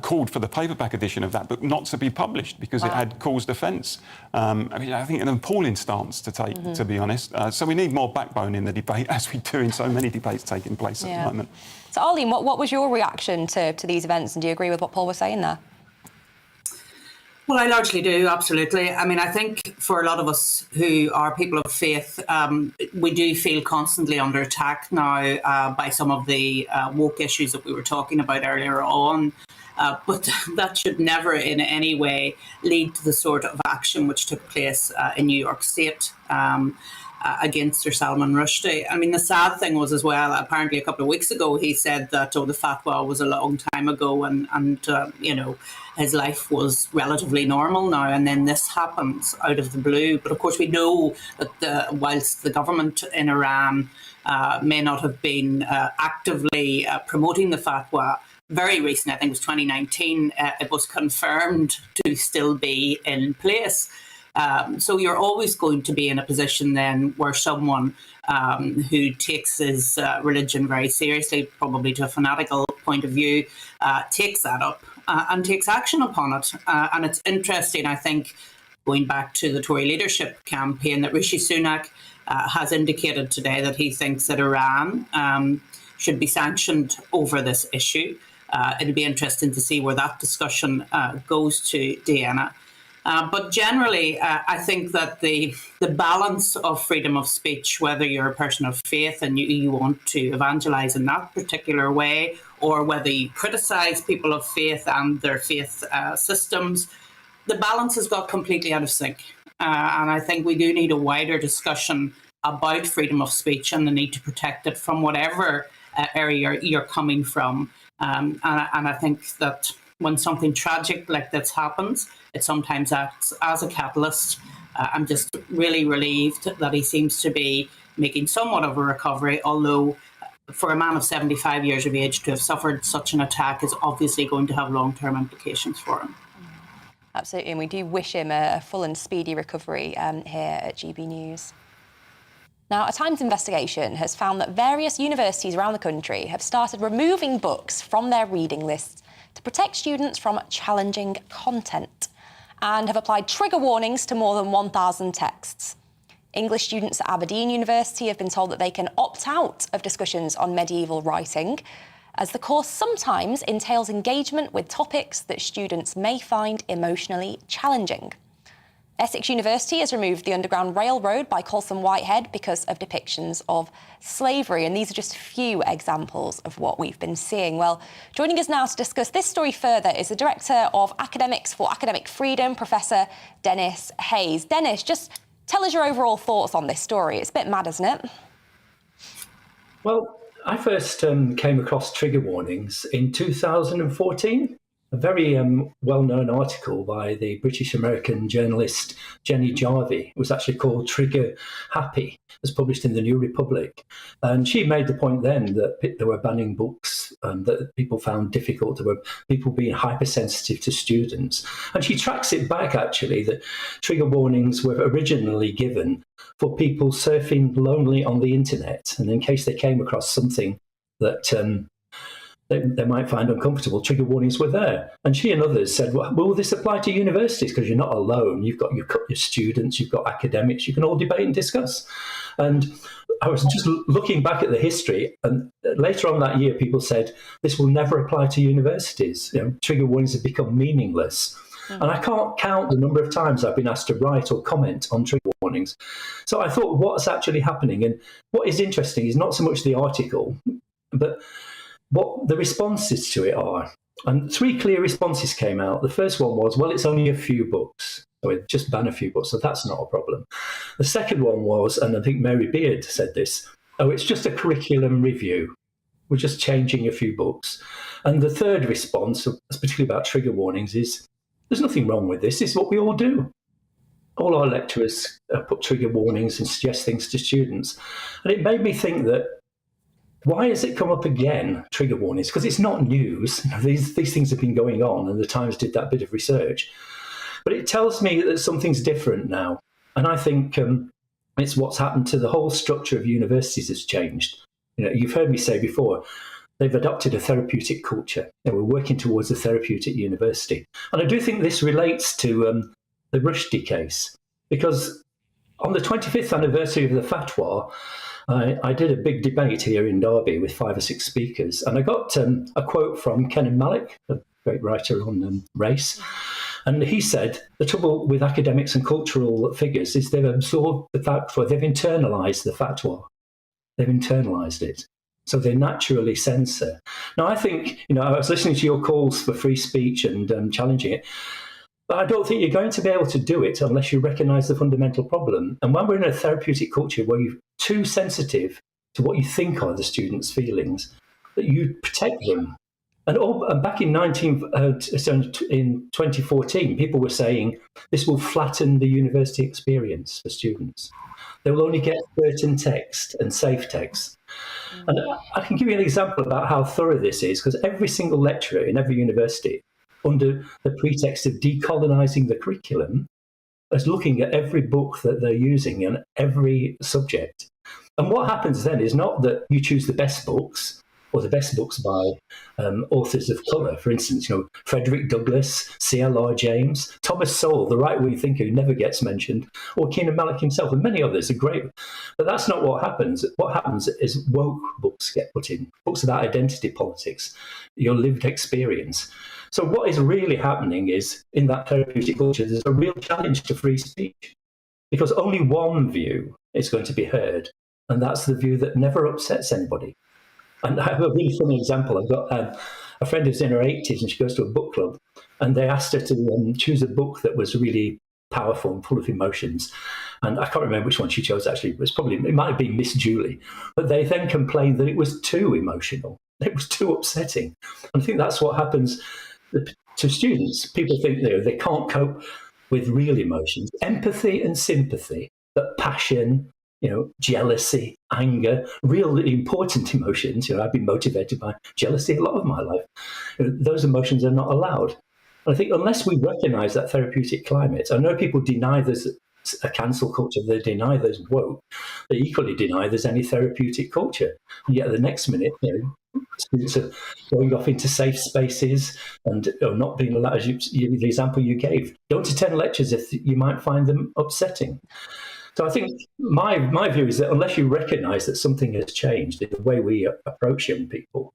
called for the paperback edition of that book not to be published because it had caused offence. I mean, I think an appalling stance to take, to be honest. So we need more backbone in the debate, as we do in so many debates taking place at the moment. So, Arlene, what was your reaction to these events, and do you agree with what Paul was saying there? Well, I largely do, absolutely. I mean, I think for a lot of us who are people of faith, we do feel constantly under attack now by some of the woke issues that we were talking about earlier on. But that should never in any way lead to the sort of action which took place in New York State against Sir Salman Rushdie. I mean, the sad thing was as well, apparently a couple of weeks ago, he said that, the fatwa was a long time ago and you know, his life was relatively normal now, and then this happens out of the blue. But of course, we know that whilst the government in Iran may not have been actively promoting the fatwa, very recently, I think it was 2019, it was confirmed to still be in place. So you're always going to be in a position then where someone who takes his religion very seriously, probably to a fanatical point of view, takes that up and takes action upon it. And it's interesting, I think, going back to the Tory leadership campaign, that Rishi Sunak has indicated today that he thinks that Iran should be sanctioned over this issue. It'll be interesting to see where that discussion goes to, Deanna. But generally, I think that the balance of freedom of speech, whether you're a person of faith and you want to evangelise in that particular way, or whether you criticise people of faith and their faith systems, the balance has got completely out of sync. And I think we do need a wider discussion about freedom of speech and the need to protect it from whatever area you're coming from. And I think that when something tragic like this happens, it sometimes acts as a catalyst. I'm just really relieved that he seems to be making somewhat of a recovery, although for a man of 75 years of age to have suffered such an attack is obviously going to have long-term implications for him. Absolutely, and we do wish him a full and speedy recovery here at GB News. Now, a Times investigation has found that various universities around the country have started removing books from their reading lists to protect students from challenging content, and have applied trigger warnings to more than 1,000 texts. English students at Aberdeen University have been told that they can opt out of discussions on medieval writing, as the course sometimes entails engagement with topics that students may find emotionally challenging. Essex University has removed the Underground Railroad by Colson Whitehead because of depictions of slavery, and these are just a few examples of what we've been seeing. Well, joining us now to discuss this story further is the Director of Academics for Academic Freedom, Professor Dennis Hayes. Dennis, just tell us your overall thoughts on this story. It's a bit mad, isn't it? Well, I first came across trigger warnings in 2014. A very well-known article by the British-American journalist Jenny Jarvie was actually called Trigger Happy. It was published in the New Republic. And she made the point then that they were banning books that people found difficult. There were people being hypersensitive to students. And she tracks it back, actually, that trigger warnings were originally given for people surfing lonely on the internet. And in case they came across something that they might find uncomfortable, trigger warnings were there. And she and others said, well, will this apply to universities? Because you're not alone. You've got your students, you've got academics, you can all debate and discuss. And I was just looking back at the history, and later on that year, people said, this will never apply to universities. You know, trigger warnings have become meaningless. And I can't count the number of times I've been asked to write or comment on trigger warnings. So I thought, what's actually happening? And what is interesting is not so much the article, but what the responses to it are. And 3 clear responses came out. The first one was, well, it's only a few books. So it just ban a few books, so that's not a problem. The second one was, and I think Mary Beard said this, oh, it's just a curriculum review. We're just changing a few books. And the third response, particularly about trigger warnings, is there's nothing wrong with this. This is what we all do. All our lecturers put trigger warnings and suggest things to students. And it made me think that, why has it come up again, trigger warnings? Because it's not news. These things have been going on, and the Times did that bit of research. But it tells me that something's different now. And I think it's what's happened to the whole structure of universities has changed. You've heard me say before, they've adopted a therapeutic culture. We're working towards a therapeutic university. And I do think this relates to the Rushdie case, because on the 25th anniversary of the fatwa, I did a big debate here in Derby with 5 or 6 speakers, and I got a quote from Kenan Malik, a great writer on race, and he said the trouble with academics and cultural figures is they've absorbed the fatwa, they've internalised the fatwa, they've internalised it, so they naturally censor. Now, I think, I was listening to your calls for free speech and challenging it, but I don't think you're going to be able to do it unless you recognise the fundamental problem. And when we're in a therapeutic culture where you're too sensitive to what you think are the students' feelings, that you protect them. And back in 2014, people were saying this will flatten the university experience for students. They will only get certain text and safe text. And I can give you an example about how thorough this is, because every single lecturer in every university, under the pretext of decolonising the curriculum, is looking at every book that they're using and every subject. And what happens then is not that you choose the best books, or the best books by authors of colour. For instance, Frederick Douglass, C.L.R. James, Thomas Sowell, the right-wing thinker who never gets mentioned, or Kenan Malik himself, and many others are great. But that's not what happens. What happens is woke books get put in, books about identity politics, your lived experience. So what is really happening is, in that therapeutic culture, there's a real challenge to free speech, because only one view is going to be heard, and that's the view that never upsets anybody. And I have a really funny example. I've got a friend who's in her 80s, and she goes to a book club, and they asked her to choose a book that was really powerful and full of emotions. And I can't remember which one she chose, actually. It might have been Miss Julie. But they then complained that it was too emotional. It was too upsetting. And I think that's what happens to students. People think they can't cope with real emotions. Empathy and sympathy, but passion, jealousy, anger, really important emotions. I've been motivated by jealousy a lot of my life. Those emotions are not allowed. And I think unless we recognise that therapeutic climate, I know people deny there's a cancel culture, they deny there's woke, they equally deny there's any therapeutic culture. And yet the next minute, students are going off into safe spaces and not being allowed, as the example you gave. Don't attend lectures if you might find them upsetting. So I think my view is that unless you recognise that something has changed in the way we approach young people,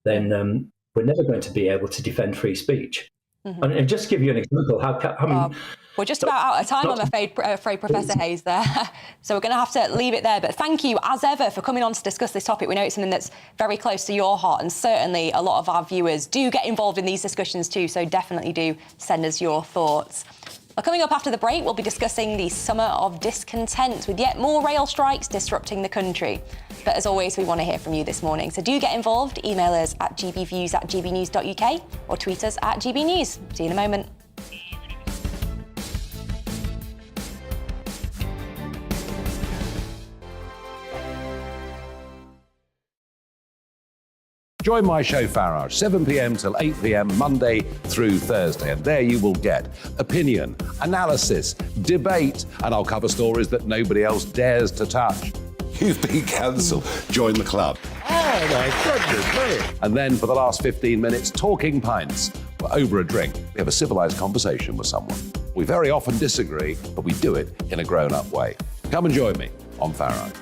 then we're never going to be able to defend free speech. Mm-hmm. And just to give you an example, we're just about out of time, I'm afraid, Professor Hayes, there. So we're going to have to leave it there. But thank you, as ever, for coming on to discuss this topic. We know it's something that's very close to your heart, and certainly a lot of our viewers do get involved in these discussions too, so definitely do send us your thoughts. Well, coming up after the break, we'll be discussing the summer of discontent with yet more rail strikes disrupting the country. But as always, we want to hear from you this morning. So do get involved. Email us at gbviews@gbnews.uk or tweet us at gbnews. See you in a moment. Join my show Farage, 7 p.m. till 8 p.m. Monday through Thursday. And there you will get opinion, analysis, debate, and I'll cover stories that nobody else dares to touch. You've been cancelled. Join the club. Oh, my goodness me. And then for the last 15 minutes, talking pints. We're over a drink. We have a civilised conversation with someone. We very often disagree, but we do it in a grown-up way. Come and join me on Farage.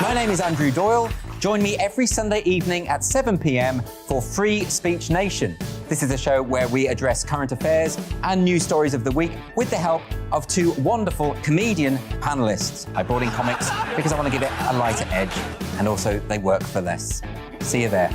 My name is Andrew Doyle. Join me every Sunday evening at 7 p.m. for Free Speech Nation. This is a show where we address current affairs and news stories of the week with the help of 2 wonderful comedian panellists. I brought in comics because I want to give it a lighter edge, and also they work for less. See you there.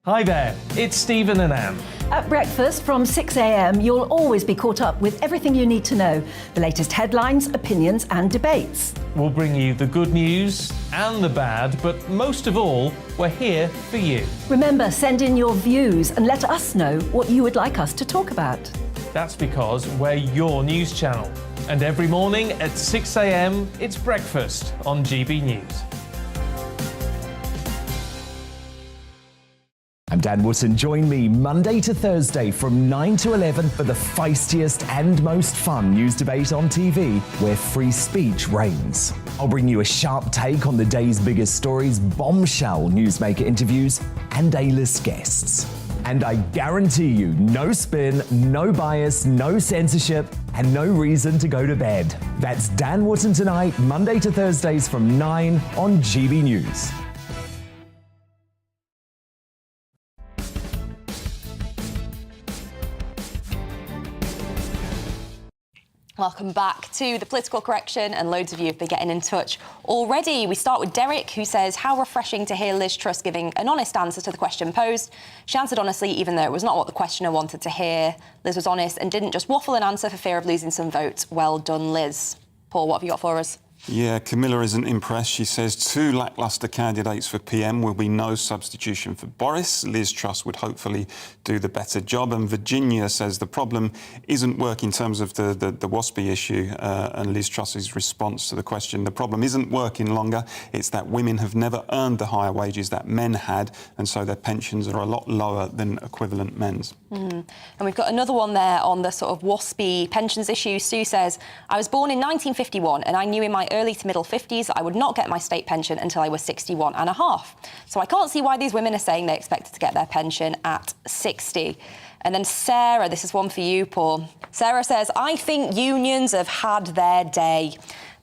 Hi there, it's Stephen and Anne. At breakfast from 6 a.m, you'll always be caught up with everything you need to know, the latest headlines, opinions and debates. We'll bring you the good news and the bad, but most of all, we're here for you. Remember, send in your views and let us know what you would like us to talk about. That's because we're your news channel. And every morning at 6 a.m, it's breakfast on GB News. I'm Dan Wootton. Join me Monday to Thursday from 9 to 11 for the feistiest and most fun news debate on TV, where free speech reigns. I'll bring you a sharp take on the day's biggest stories, bombshell newsmaker interviews, and A-list guests. And I guarantee you, no spin, no bias, no censorship, and no reason to go to bed. That's Dan Wootton Tonight, Monday to Thursdays from 9 on GB News. Welcome back to the Political Correction, and loads of you have been getting in touch already. We start with Derek, who says, how refreshing to hear Liz Truss giving an honest answer to the question posed. She answered honestly, even though it was not what the questioner wanted to hear. Liz was honest and didn't just waffle an answer for fear of losing some votes. Well done, Liz. Paul, what have you got for us? Yeah, Camilla isn't impressed. She says 2 lacklustre candidates for PM will be no substitution for Boris. Liz Truss would hopefully do the better job. And Virginia says the problem isn't work in terms of the WASPI issue and Liz Truss's response to the question. The problem isn't working longer. It's that women have never earned the higher wages that men had, and so their pensions are a lot lower than equivalent men's. And we've got another one there on the sort of WASPI pensions issue. Sue says, I was born in 1951 and I knew in my early to middle 50s that I would not get my state pension until I was 61 and a half. So I can't see why these women are saying they expected to get their pension at 60. And then Sarah, this is one for you, Paul. Sarah says, I think unions have had their day.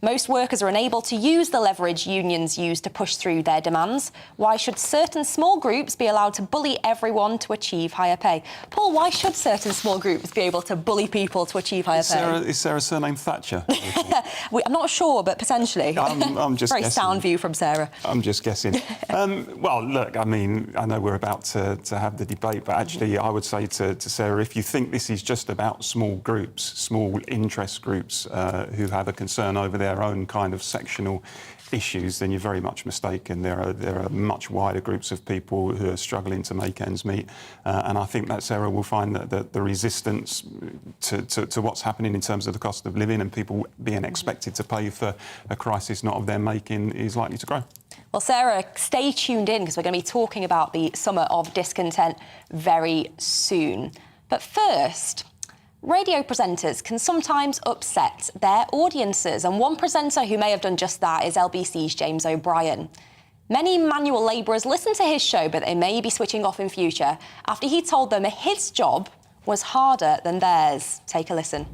Most workers are unable to use the leverage unions use to push through their demands. Why should certain small groups be allowed to bully everyone to achieve higher pay? Paul, why should certain small groups be able to bully people to achieve higher pay? Is Sarah's surname Thatcher? I'm not sure, but potentially. I'm just Very guessing. sound view from Sarah. I'm just guessing. Well, look, I mean, I know we're about to have the debate, but actually I would say to Sarah, if you think this is just about small groups, small interest groups who have a concern over their own kind of sectional issues, then you're very much mistaken. There are much wider groups of people who are struggling to make ends meet, and I think that Sarah will find that the resistance to what's happening in terms of the cost of living and people being expected to pay for a crisis not of their making is likely to grow. Well, Sarah, stay tuned in because we're going to be talking about the Summer of Discontent very soon. But first, radio presenters can sometimes upset their audiences, and one presenter who may have done just that is LBC's James O'Brien. Many manual labourers listen to his show, but they may be switching off in future after he told them his job was harder than theirs. Take a listen.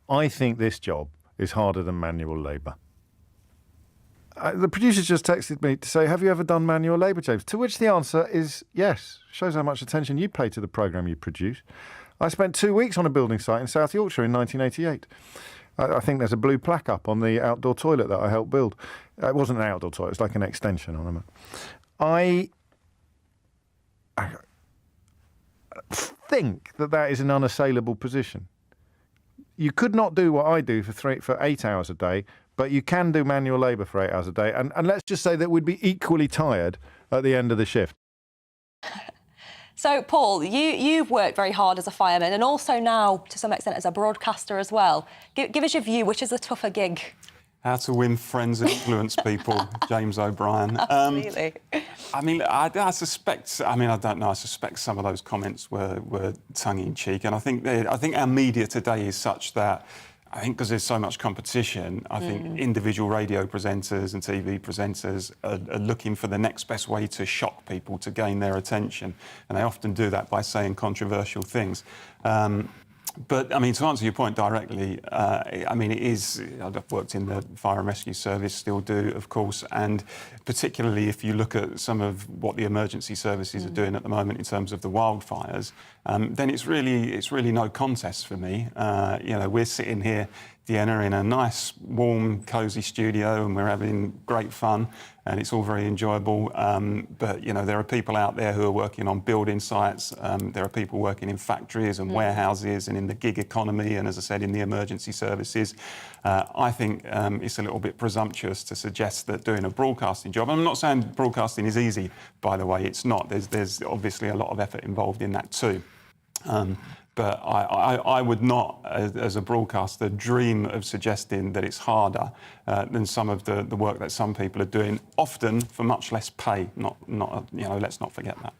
I think this job is harder than manual labour. The producers just texted me to say, have you ever done manual labour, James? To which the answer is yes. Shows how much attention you pay to the programme you produce. I spent 2 weeks on a building site in South Yorkshire in 1988. I think there's a blue plaque up on the outdoor toilet that I helped build. It wasn't an outdoor toilet, it's like an extension on it. I think that is an unassailable position. You could not do what I do for 8 hours a day, but you can do manual labour for 8 hours a day. And let's just say that we'd be equally tired at the end of the shift. So, Paul, you've worked very hard as a fireman and also now, to some extent, as a broadcaster as well. Give us your view. Which is the tougher gig? How to win friends and influence people, James O'Brien. Absolutely. I mean, I suspect. I mean, I don't know. I suspect some of those comments were tongue-in-cheek, and I think our media today is such that. I think because there's so much competition, I think individual radio presenters and TV presenters are looking for the next best way to shock people, to gain their attention. And they often do that by saying controversial things. But, I mean, to answer your point directly, I mean, it is... I've worked in the fire and rescue service, still do, of course, and particularly if you look at some of what the emergency services are doing at the moment in terms of the wildfires, then it's really no contest for me. You know, we're sitting here Deanna, in a nice, warm, cosy studio, and we're having great fun, and it's all very enjoyable. But, you know, there are people out there who are working on building sites. There are people working in factories and warehouses and in the gig economy, and, as I said, in the emergency services. I think it's a little bit presumptuous to suggest that doing a broadcasting job, I'm not saying broadcasting is easy, by the way, it's not. There's obviously a lot of effort involved in that too. But I would not, as a broadcaster, dream of suggesting that it's harder than some of the work that some people are doing, often for much less pay. Not you know, let's not forget that.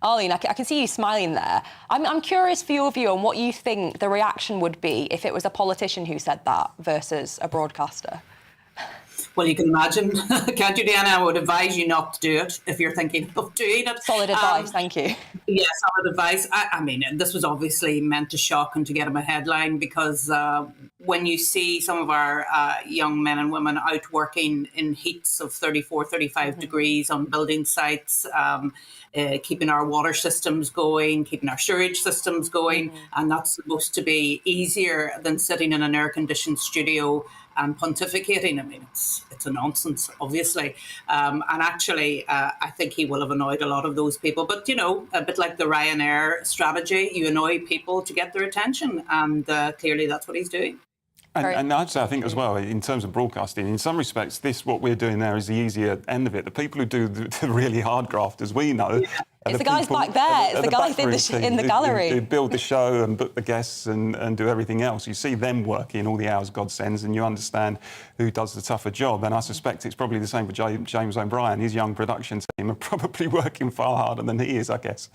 Arlene, I can see you smiling there. I'm curious for your view on what you think the reaction would be if it was a politician who said that versus a broadcaster. Well, you can imagine, can't you, Deanna? I would advise you not to do it if you're thinking of doing it. Solid advice, thank you. Yeah, solid advice. I mean, this was obviously meant to shock and to get him a headline, because when you see some of our young men and women out working in heats of 34, 35 degrees on building sites, keeping our water systems going, keeping our sewage systems going, and that's supposed to be easier than sitting in an air-conditioned studio and pontificating. I mean, it's a nonsense, obviously. And actually, I think he will have annoyed a lot of those people. But, you know, a bit like the Ryanair strategy, you annoy people to get their attention. And clearly that's what he's doing. And I'd say, I think as well, in terms of broadcasting, in some respects, what we're doing there is the easier end of it. The people who do the really hard graft, as we know, it's the guys back there. It's the guys in the gallery. Who build the show and book the guests and do everything else. You see them working all the hours God sends, and you understand who does the tougher job. And I suspect it's probably the same for James O'Brien. His young production team are probably working far harder than he is, I guess.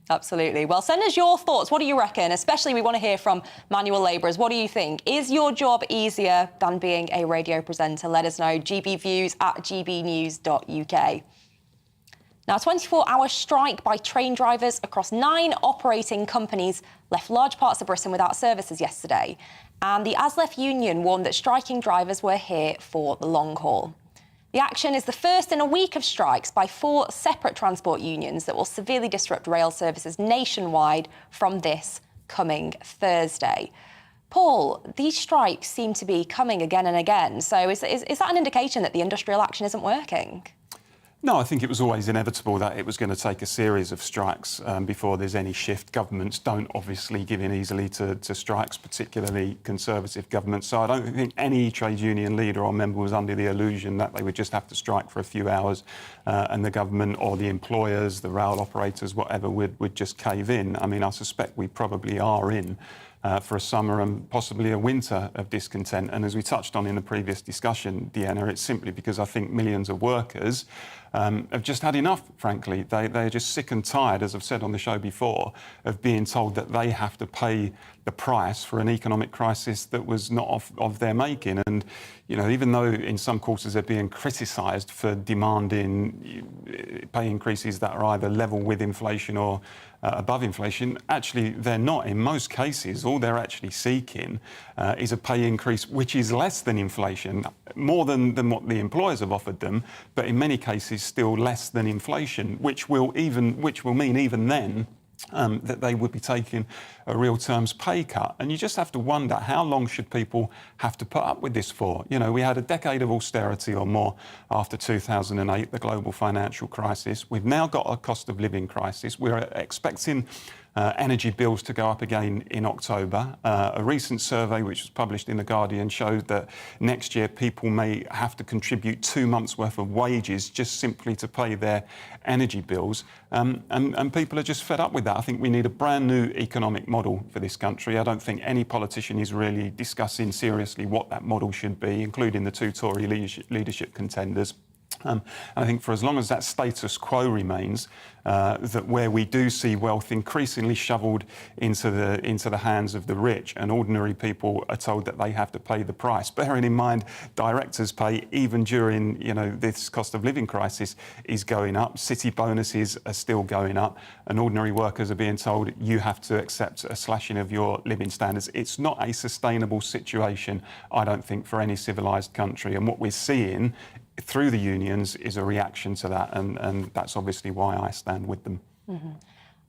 Absolutely. Well, send us your thoughts. What do you reckon? Especially, we want to hear from manual labourers. What do you think? Is your job easier than being a radio presenter? Let us know. gbviews@gbnews.uk. Now, a 24-hour strike by train drivers across 9 operating companies left large parts of Britain without services yesterday. And the ASLEF union warned that striking drivers were here for the long haul. The action is the first in a week of strikes by 4 separate transport unions that will severely disrupt rail services nationwide from this coming Thursday. Paul, these strikes seem to be coming again and again. So is that an indication that the industrial action isn't working? No, I think it was always inevitable that it was going to take a series of strikes before there's any shift. Governments don't obviously give in easily to strikes, particularly Conservative governments. So I don't think any trade union leader or member was under the illusion that they would just have to strike for a few hours and the government or the employers, the rail operators, whatever, would just cave in. I mean, I suspect we probably are in for a summer and possibly a winter of discontent. And as we touched on in the previous discussion, Deanna, it's simply because I think millions of workers have just had enough, frankly. They're just sick and tired, as I've said on the show before, of being told that they have to pay the price for an economic crisis that was not of their making. And, you know, even though in some quarters they're being criticised for demanding pay increases that are either level with inflation or above inflation, actually they're not. In most cases, all they're actually seeking is a pay increase which is less than inflation, more than what the employers have offered them, but in many cases still less than inflation, which will mean even then that they would be taking a real terms pay cut. And you just have to wonder, how long should people have to put up with this for? You know, we had a decade of austerity or more after 2008, the global financial crisis. We've now got a cost of living crisis. We're expecting energy bills to go up again in October. A recent survey which was published in The Guardian showed that next year people may have to contribute 2 months' worth of wages just simply to pay their energy bills. And people are just fed up with that. I think we need a brand new economic model for this country. I don't think any politician is really discussing seriously what that model should be, including the 2 Tory leadership contenders. And I think for as long as that status quo remains, that where we do see wealth increasingly shoveled into the hands of the rich, and ordinary people are told that they have to pay the price. Bearing in mind, directors' pay, even during this cost of living crisis, is going up. City bonuses are still going up, and ordinary workers are being told you have to accept a slashing of your living standards. It's not a sustainable situation, I don't think, for any civilised country. And what we're seeing through the unions is a reaction to that, and that's obviously why I stand with them.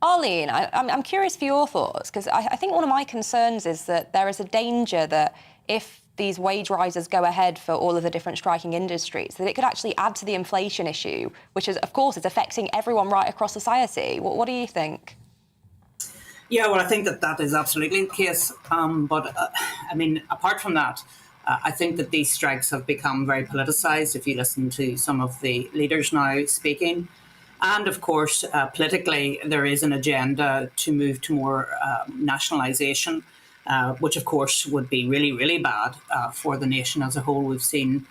Arlene, I'm curious for your thoughts, because I think one of my concerns is that there is a danger that if these wage rises go ahead for all of the different striking industries, that it could actually add to the inflation issue, which is, of course, is affecting everyone right across society. What do you think? Yeah, well, I think that is absolutely the case. But I mean, apart from that, I think that these strikes have become very politicised if you listen to some of the leaders now speaking. And of course, politically, there is an agenda to move to more nationalisation, which of course would be really, really bad for the nation as a whole. We've seen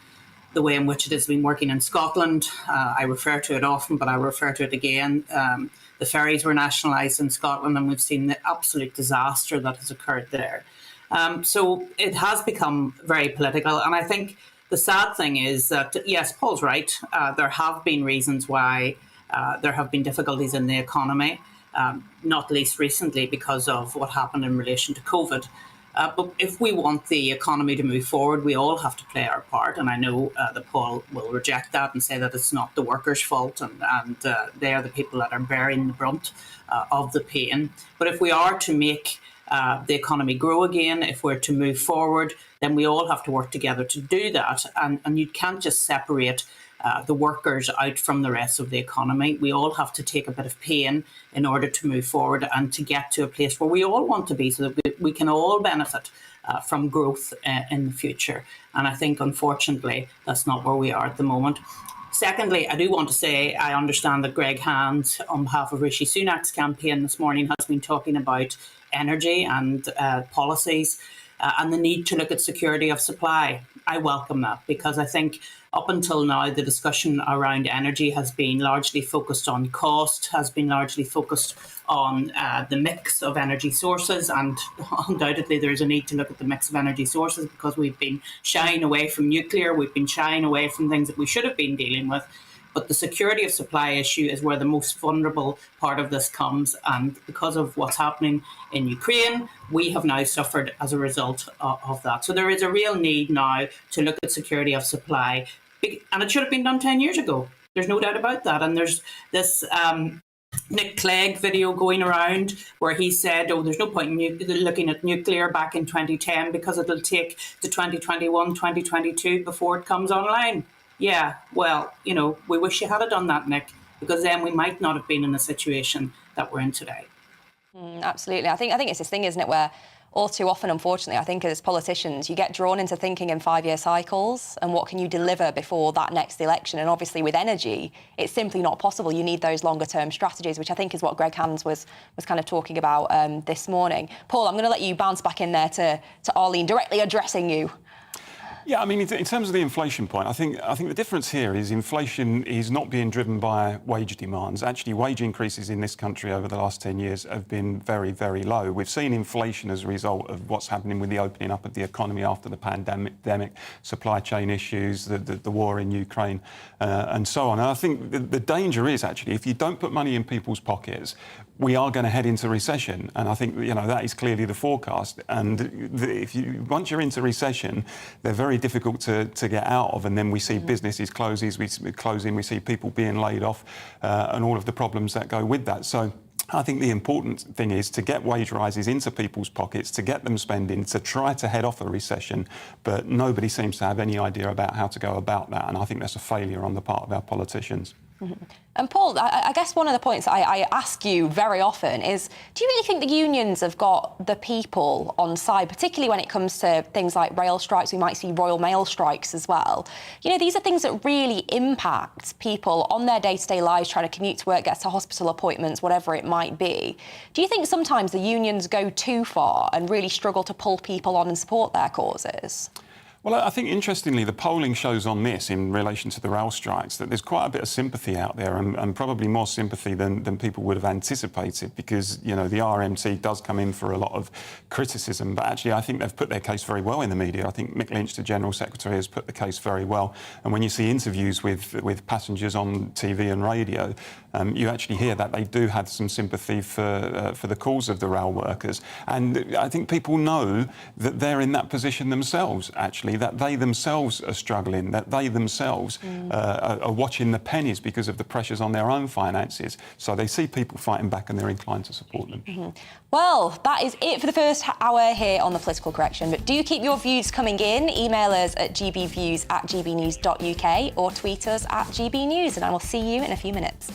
the way in which it has been working in Scotland. I refer to it often, but I refer to it again. The ferries were nationalised in Scotland, and we've seen the absolute disaster that has occurred there. So it has become very political. And I think the sad thing is that, yes, Paul's right. There have been reasons why there have been difficulties in the economy, not least recently because of what happened in relation to COVID. But if we want the economy to move forward, we all have to play our part. And I know that Paul will reject that and say that it's not the workers' fault and they are the people that are bearing the brunt of the pain. But if we are to make the economy grow again, if we're to move forward, then we all have to work together to do that. And you can't just separate the workers out from the rest of the economy. We all have to take a bit of pain in order to move forward and to get to a place where we all want to be, so that we can all benefit from growth in the future. And I think, unfortunately, that's not where we are at the moment. Secondly, I do want to say I understand that Greg Hands, on behalf of Rishi Sunak's campaign this morning, has been talking about energy and policies and the need to look at security of supply. I welcome that, because I think up until now, the discussion around energy has been largely focused on cost, has been largely focused on the mix of energy sources. And undoubtedly, there's a need to look at the mix of energy sources, because we've been shying away from nuclear. We've been shying away from things that we should have been dealing with. But the security of supply issue is where the most vulnerable part of this comes. And because of what's happening in Ukraine, we have now suffered as a result of that. So there is a real need now to look at security of supply. And it should have been done 10 years ago. There's no doubt about that. And there's this Nick Clegg video going around where he said, oh, there's no point in looking at nuclear back in 2010 because it'll take to 2021, 2022 before it comes online. Yeah, well, you know, we wish you had done that, Nick, because then we might not have been in the situation that we're in today. Absolutely. I think it's this thing, isn't it, where all too often, unfortunately, I think as politicians, you get drawn into thinking in 5-year cycles and what can you deliver before that next election. And obviously with energy, it's simply not possible. You need those longer term strategies, which I think is what Greg Hands was kind of talking about this morning. Paul, I'm going to let you bounce back in there to Arlene, directly addressing you. Yeah, I mean, in terms of the inflation point, I think the difference here is inflation is not being driven by wage demands. Actually, wage increases in this country over the last 10 years have been very, very low. We've seen inflation as a result of what's happening with the opening up of the economy after the pandemic, supply chain issues, the war in Ukraine, and so on. And I think the danger is actually, if you don't put money in people's pockets, we are going to head into recession. And I think, you know, that is clearly the forecast. And once you're into recession, they're very difficult to get out of. And then we see businesses closing, we see people being laid off, and all of the problems that go with that. So I think the important thing is to get wage rises into people's pockets, to get them spending, to try to head off a recession. But nobody seems to have any idea about how to go about that. And I think that's a failure on the part of our politicians. And Paul, I guess one of the points I ask you very often is, do you really think the unions have got the people on side, particularly when it comes to things like rail strikes? We might see Royal Mail strikes as well. You know, these are things that really impact people on their day-to-day lives, trying to commute to work, get to hospital appointments, whatever it might be. Do you think sometimes the unions go too far and really struggle to pull people on and support their causes? Well, I think, interestingly, the polling shows on this in relation to the rail strikes that there's quite a bit of sympathy out there, and probably more sympathy than people would have anticipated, because, you know, the RMT does come in for a lot of criticism. But actually, I think they've put their case very well in the media. I think Mick Lynch, the General Secretary, has put the case very well. And when you see interviews with passengers on TV and radio, you actually hear that they do have some sympathy for the cause of the rail workers. And I think people know that they're in that position themselves, actually. frankly, that they themselves are struggling, that they themselves are watching the pennies because of the pressures on their own finances. So they see people fighting back and they're inclined to support them. Well, that is it for the first hour here on The Political Correction. But do keep your views coming in. Email us at gbviews@gbnews.uk or tweet us at gbnews. And I will see you in a few minutes.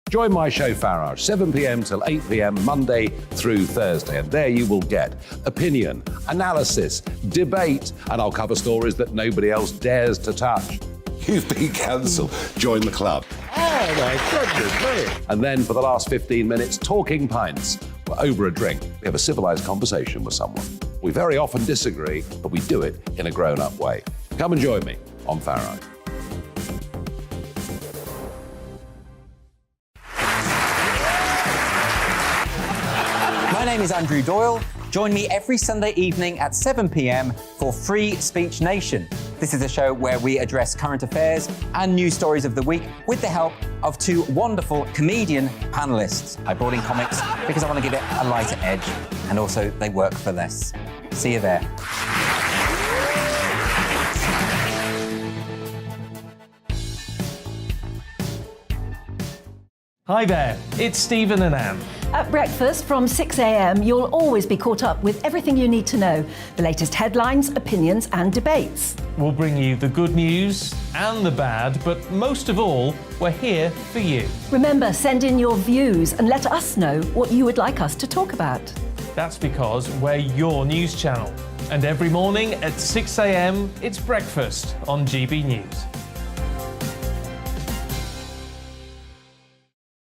Join my show Farage, 7 p.m. till 8 p.m. Monday through Thursday. And there you will get opinion, analysis, debate, and I'll cover stories that nobody else dares to touch. You've been cancelled. Join the club. Oh, my goodness me. And then for the last 15 minutes, talking pints. We're over a drink. We have a civilised conversation with someone. We very often disagree, but we do it in a grown-up way. Come and join me on Farage. My name is Andrew Doyle. Join me every Sunday evening at 7 p.m. for Free Speech Nation. This is a show where we address current affairs and news stories of the week with the help of two wonderful comedian panellists. I brought in comics because I want to give it a lighter edge, and also they work for less. See you there. Hi there, it's Stephen and Anne. At breakfast from 6 a.m, you'll always be caught up with everything you need to know, the latest headlines, opinions and debates. We'll bring you the good news and the bad, but most of all, we're here for you. Remember, send in your views and let us know what you would like us to talk about. That's because we're your news channel. And every morning at 6 a.m, it's breakfast on GB News.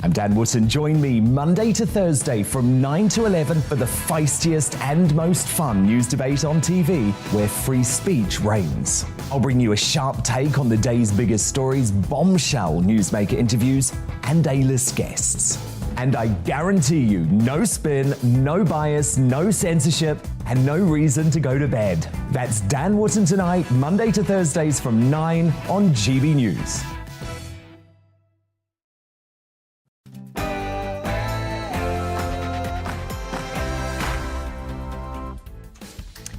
I'm Dan Wootton. Join me Monday to Thursday from 9 to 11 for the feistiest and most fun news debate on TV, where free speech reigns. I'll bring you a sharp take on the day's biggest stories, bombshell newsmaker interviews, and A-list guests. And I guarantee you, no spin, no bias, no censorship, and no reason to go to bed. That's Dan Wootton tonight, Monday to Thursdays from 9 on GB News.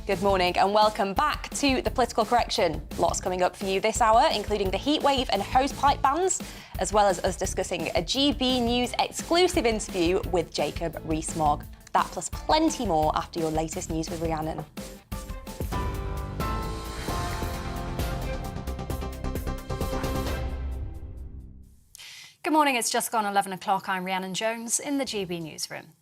Good morning and welcome back to The Political Correction. Lots coming up for you this hour, including the heatwave and hosepipe bans, as well as us discussing a GB News exclusive interview with Jacob Rees-Mogg. That plus plenty more after your latest news with Rhiannon. Good morning, it's just gone 11 o'clock. I'm Rhiannon Jones in the GB newsroom.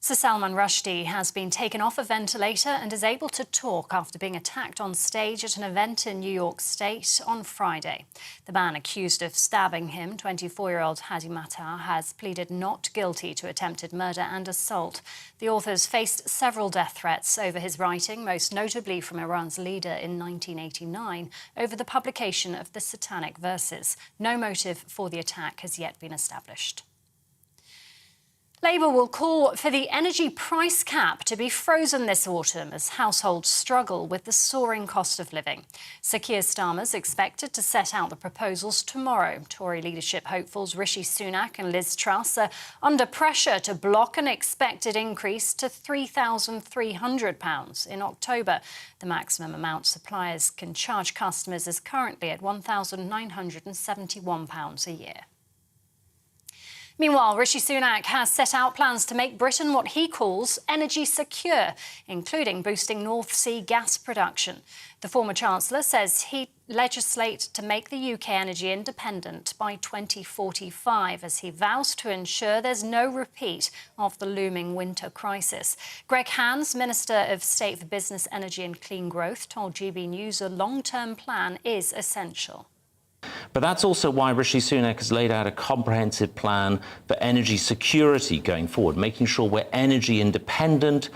Sir Salman Rushdie has been taken off a ventilator and is able to talk after being attacked on stage at an event in New York State on Friday. The man accused of stabbing him, 24-year-old Hadi Matar, has pleaded not guilty to attempted murder and assault. The author's faced several death threats over his writing, most notably from Iran's leader in 1989, over the publication of the Satanic Verses. No motive for the attack has yet been established. Labour will call for the energy price cap to be frozen this autumn as households struggle with the soaring cost of living. Sir Keir Starmer's expected to set out the proposals tomorrow. Tory leadership hopefuls Rishi Sunak and Liz Truss are under pressure to block an expected increase to £3,300 in October. The maximum amount suppliers can charge customers is currently at £1,971 a year. Meanwhile, Rishi Sunak has set out plans to make Britain what he calls energy secure, including boosting North Sea gas production. The former Chancellor says he'd legislate to make the UK energy independent by 2045 as he vows to ensure there's no repeat of the looming winter crisis. Greg Hands, Minister of State for Business, Energy and Clean Growth, told GB News a long-term plan is essential. But that's also why Rishi Sunak has laid out a comprehensive plan for energy security going forward, making sure we're energy independent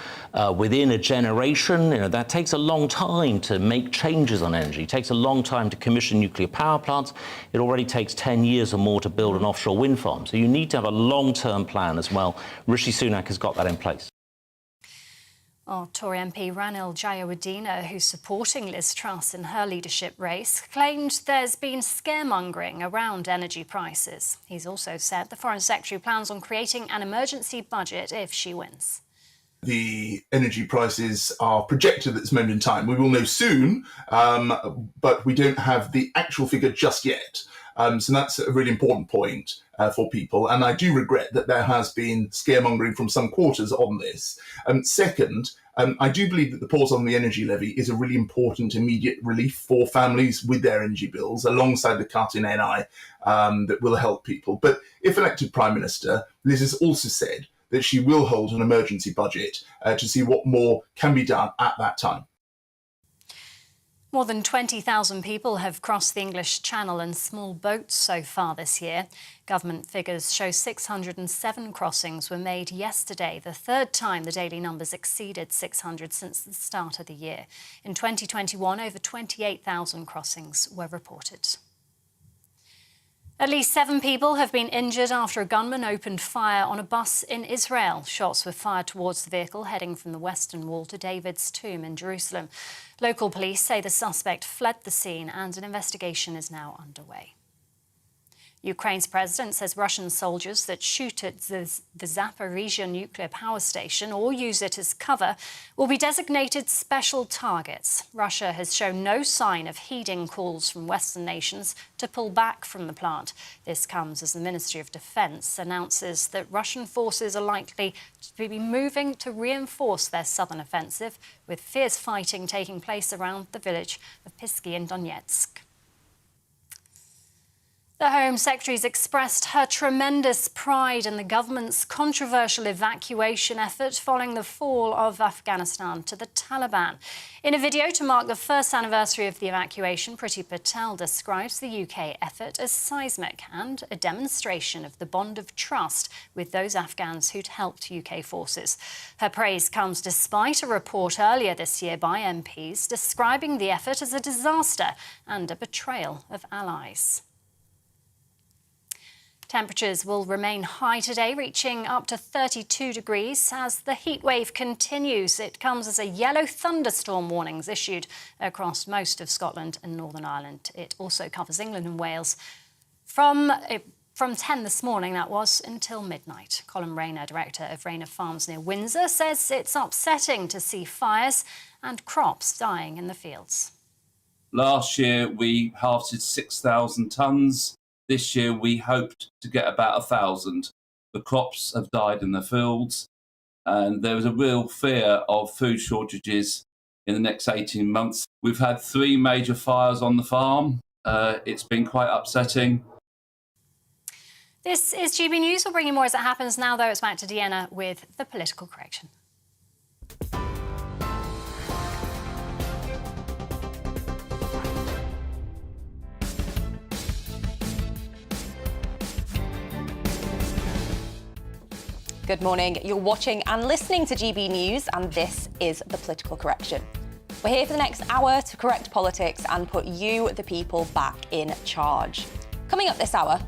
within a generation. You know, that takes a long time to make changes on energy. It takes a long time to commission nuclear power plants. It already takes 10 years or more to build an offshore wind farm. So you need to have a long-term plan as well. Rishi Sunak has got that in place. Well, Tory MP Ranil Jayawardena, who's supporting Liz Truss in her leadership race, claimed there's been scaremongering around energy prices. He's also said the Foreign Secretary plans on creating an emergency budget if she wins. The energy prices are projected at this moment in time. We will know soon, but we don't have the actual figure just yet. So that's a really important point for people. And I do regret that there has been scaremongering from some quarters on this. Second, I do believe that the pause on the energy levy is a really important immediate relief for families with their energy bills, alongside the cut in NI that will help people. But if elected Prime Minister, Liz has also said that she will hold an emergency budget to see what more can be done at that time. More than 20,000 people have crossed the English Channel in small boats so far this year. Government figures show 607 crossings were made yesterday, the third time the daily numbers exceeded 600 since the start of the year. In 2021, over 28,000 crossings were reported. At least 7 people have been injured after a gunman opened fire on a bus in Israel. Shots were fired towards the vehicle heading from the Western Wall to David's Tomb in Jerusalem. Local police say the suspect fled the scene and an investigation is now underway. Ukraine's president says Russian soldiers that shoot at the Zaporizhia nuclear power station or use it as cover will be designated special targets. Russia has shown no sign of heeding calls from Western nations to pull back from the plant. This comes as the Ministry of Defence announces that Russian forces are likely to be moving to reinforce their southern offensive, with fierce fighting taking place around the village of Pisky in Donetsk. The Home Secretary's expressed her tremendous pride in the government's controversial evacuation effort following the fall of Afghanistan to the Taliban. In a video to mark the first anniversary of the evacuation, Priti Patel describes the UK effort as seismic and a demonstration of the bond of trust with those Afghans who'd helped UK forces. Her praise comes despite a report earlier this year by MPs describing the effort as a disaster and a betrayal of allies. Temperatures will remain high today, reaching up to 32 degrees as the heatwave continues. It comes as a yellow thunderstorm warnings issued across most of Scotland and Northern Ireland. It also covers England and Wales from 10 this morning, that was, until midnight. Colin Rayner, director of Rayner Farms near Windsor, says it's upsetting to see fires and crops dying in the fields. Last year, we harvested 6,000 tonnes. This year, we hoped to get about 1,000. The crops have died in the fields, and there was a real fear of food shortages in the next 18 months. We've had 3 major fires on the farm. It's been quite upsetting. This is GB News. We'll bring you more as it happens. Now, though, it's back to Deanna with the political correction. Good morning. You're watching and listening to GB News, and this is the political correction. We're here for the next hour to correct politics and put you, the people, back in charge. Coming up this hour,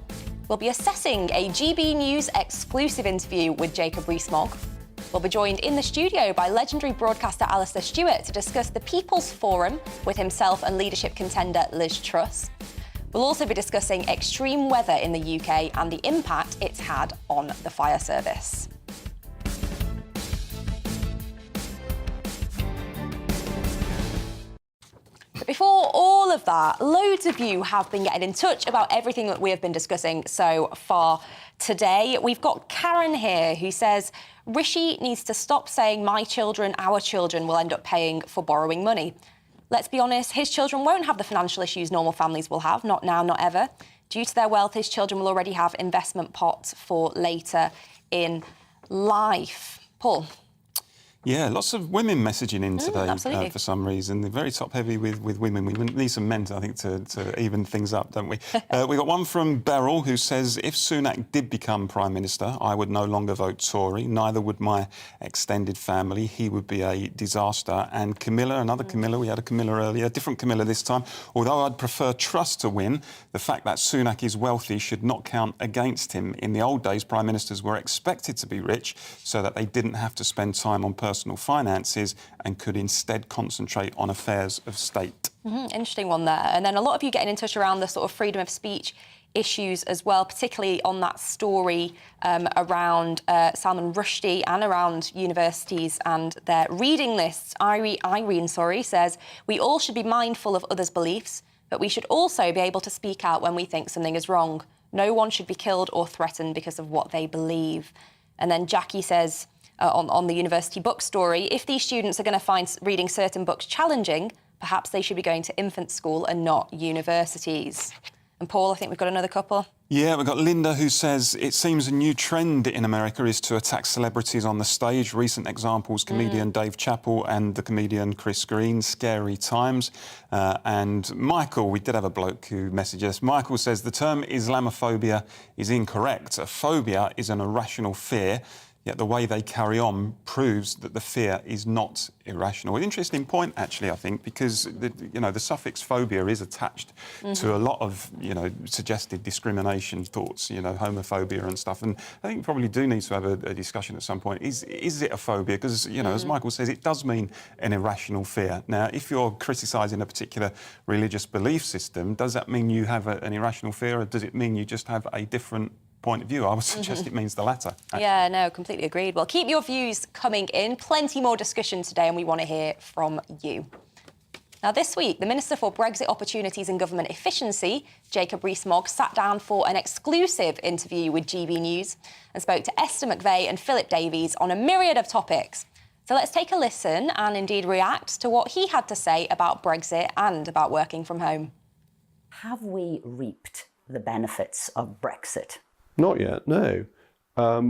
we'll be assessing a GB News exclusive interview with Jacob Rees-Mogg. We'll be joined in the studio by legendary broadcaster Alistair Stewart to discuss the People's Forum with himself and leadership contender Liz Truss. We'll also be discussing extreme weather in the UK and the impact it's had on the fire service. But before all of that, loads of you have been getting in touch about everything that we have been discussing so far today. We've got Karen here who says, Rishi needs to stop saying my children, our children will end up paying for borrowing money. Let's be honest, his children won't have the financial issues normal families will have, not now, not ever. Due to their wealth, his children will already have investment pots for later in life. Paul? Yeah, lots of women messaging in today for some reason. They're very top-heavy with women. We need some men, I think, to even things up, don't we? We got one from Beryl who says, if Sunak did become Prime Minister, I would no longer vote Tory. Neither would my extended family. He would be a disaster. And Camilla, another Camilla, we had a Camilla earlier, different Camilla this time. Although I'd prefer Truss to win, the fact that Sunak is wealthy should not count against him. In the old days, Prime Ministers were expected to be rich so that they didn't have to spend time on personal personal finances and could instead concentrate on affairs of state. Interesting one there. And then a lot of you getting in touch around the sort of freedom of speech issues as well, particularly on that story around Salman Rushdie and around universities and their reading lists. Irene says, we all should be mindful of others' beliefs, but we should also be able to speak out when we think something is wrong. No one should be killed or threatened because of what they believe. And then Jackie says, on the university book story, if these students are going to find reading certain books challenging, perhaps they should be going to infant school and not universities. And Paul, I think we've got another couple. Yeah, we've got Linda who says, it seems a new trend in America is to attack celebrities on the stage. Recent examples, comedian Dave Chappelle and the comedian Chris Green, scary times. And Michael, we did have a bloke who messaged us. Michael says, the term Islamophobia is incorrect. A phobia is an irrational fear, yet the way they carry on proves that the fear is not irrational. An interesting point, actually, I think, because the suffix phobia is attached to a lot of suggested discrimination thoughts, homophobia and stuff. And I think we probably do need to have a discussion at some point. Is it a phobia? Because as Michael says, it does mean an irrational fear. Now, if you're criticising a particular religious belief system, does that mean you have an irrational fear, or does it mean you just have a different point of view? I would suggest it means the latter. Actually. Yeah, no, completely agreed. Well, keep your views coming in. Plenty more discussion today, and we want to hear from you. Now, this week, the Minister for Brexit Opportunities and Government Efficiency, Jacob Rees-Mogg, sat down for an exclusive interview with GB News and spoke to Esther McVeigh and Philip Davies on a myriad of topics. So let's take a listen and indeed react to what he had to say about Brexit and about working from home. Have we reaped the benefits of Brexit? Not yet, no.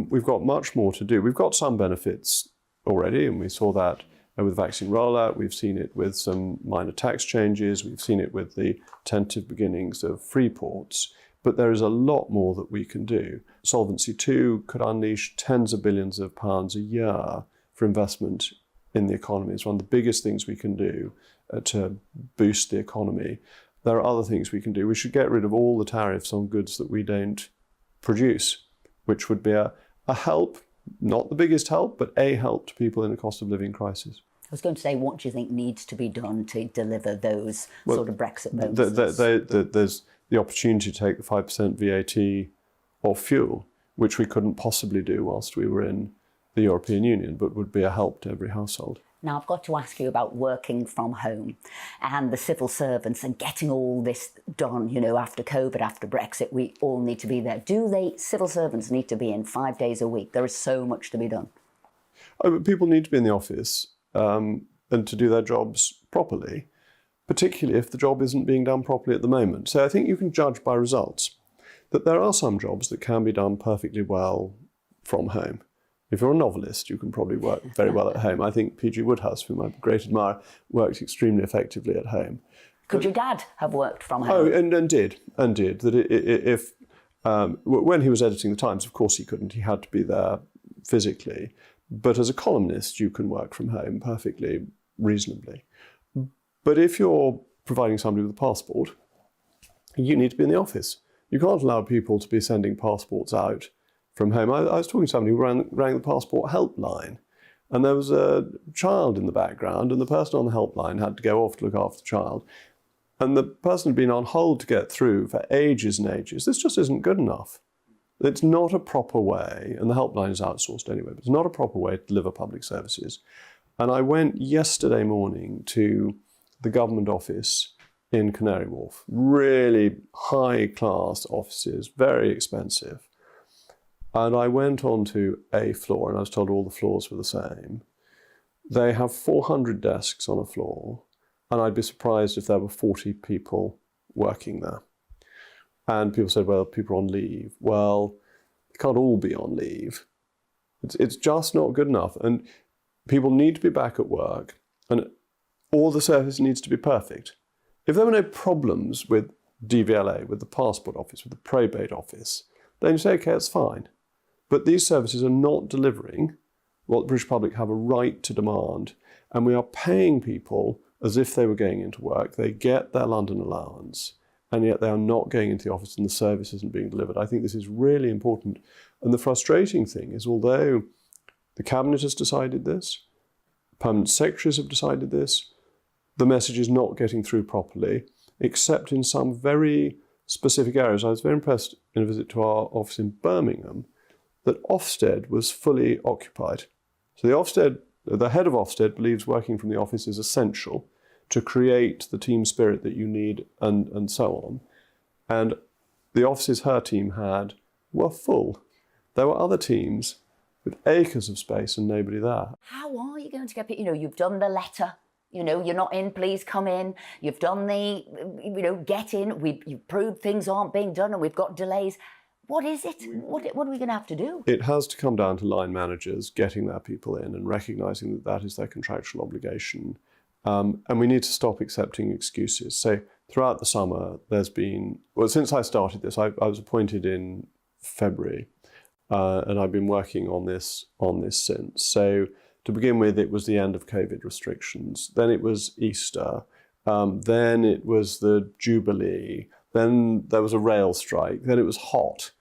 We've got much more to do. We've got some benefits already, and we saw that with vaccine rollout. We've seen it with some minor tax changes. We've seen it with the tentative beginnings of free ports. But there is a lot more that we can do. Solvency II could unleash tens of billions of pounds a year for investment in the economy. It's one of the biggest things we can do to boost the economy. There are other things we can do. We should get rid of all the tariffs on goods that we don't produce, which would be a help, not the biggest help, but a help to people in a cost of living crisis. I was going to say, what do you think needs to be done to deliver those sort of Brexit bonuses? There's the opportunity to take the 5% VAT off fuel, which we couldn't possibly do whilst we were in the European Union, but would be a help to every household. Now, I've got to ask you about working from home and the civil servants and getting all this done, after COVID, after Brexit, we all need to be there. Do civil servants need to be in 5 days a week? There is so much to be done. People need to be in the office and to do their jobs properly, particularly if the job isn't being done properly at the moment. So I think you can judge by results that there are some jobs that can be done perfectly well from home. If you're a novelist, you can probably work very well at home. I think P.G. Wodehouse, whom I'm a great admirer, worked extremely effectively at home. Could your dad have worked from home? Oh, and did. That when he was editing the Times, of course he couldn't. He had to be there physically. But as a columnist, you can work from home perfectly reasonably. But if you're providing somebody with a passport, you need to be in the office. You can't allow people to be sending passports out from home. I was talking to somebody who rang the passport helpline, and there was a child in the background, and the person on the helpline had to go off to look after the child. And the person had been on hold to get through for ages and ages. This just isn't good enough. It's not a proper way, and the helpline is outsourced anyway, but it's not a proper way to deliver public services. And I went yesterday morning to the government office in Canary Wharf. Really high-class offices, very expensive. And I went onto a floor, and I was told all the floors were the same. They have 400 desks on a floor, and I'd be surprised if there were 40 people working there. And people said, well, people are on leave. Well, they can't all be on leave. It's just not good enough. And people need to be back at work, and all the service needs to be perfect. If there were no problems with DVLA, with the passport office, with the probate office, then you say, okay, it's fine. But these services are not delivering what the British public have a right to demand, and we are paying people as if they were going into work. They get their London allowance, and yet they are not going into the office and the service isn't being delivered. I think this is really important. And the frustrating thing is, although the Cabinet has decided this, Permanent secretaries have decided this. The message is not getting through properly, except in some very specific areas. I was very impressed in a visit to our office in Birmingham that Ofsted was fully occupied. So the head of Ofsted believes working from the office is essential to create the team spirit that you need and so on. And the offices her team had were full. There were other teams with acres of space and nobody there. How are you going to get people? You've done the letter. You're not in, please come in. You've done the, get in. You've proved things aren't being done and we've got delays. What is it? What are we going to have to do? It has to come down to line managers getting their people in and recognising that that is their contractual obligation. And we need to stop accepting excuses. So throughout the summer, there's been, since I started this, I was appointed in February, and I've been working on this since. So to begin with, it was the end of COVID restrictions. Then it was Easter. Then it was the Jubilee. Then there was a rail strike. Then it was hot.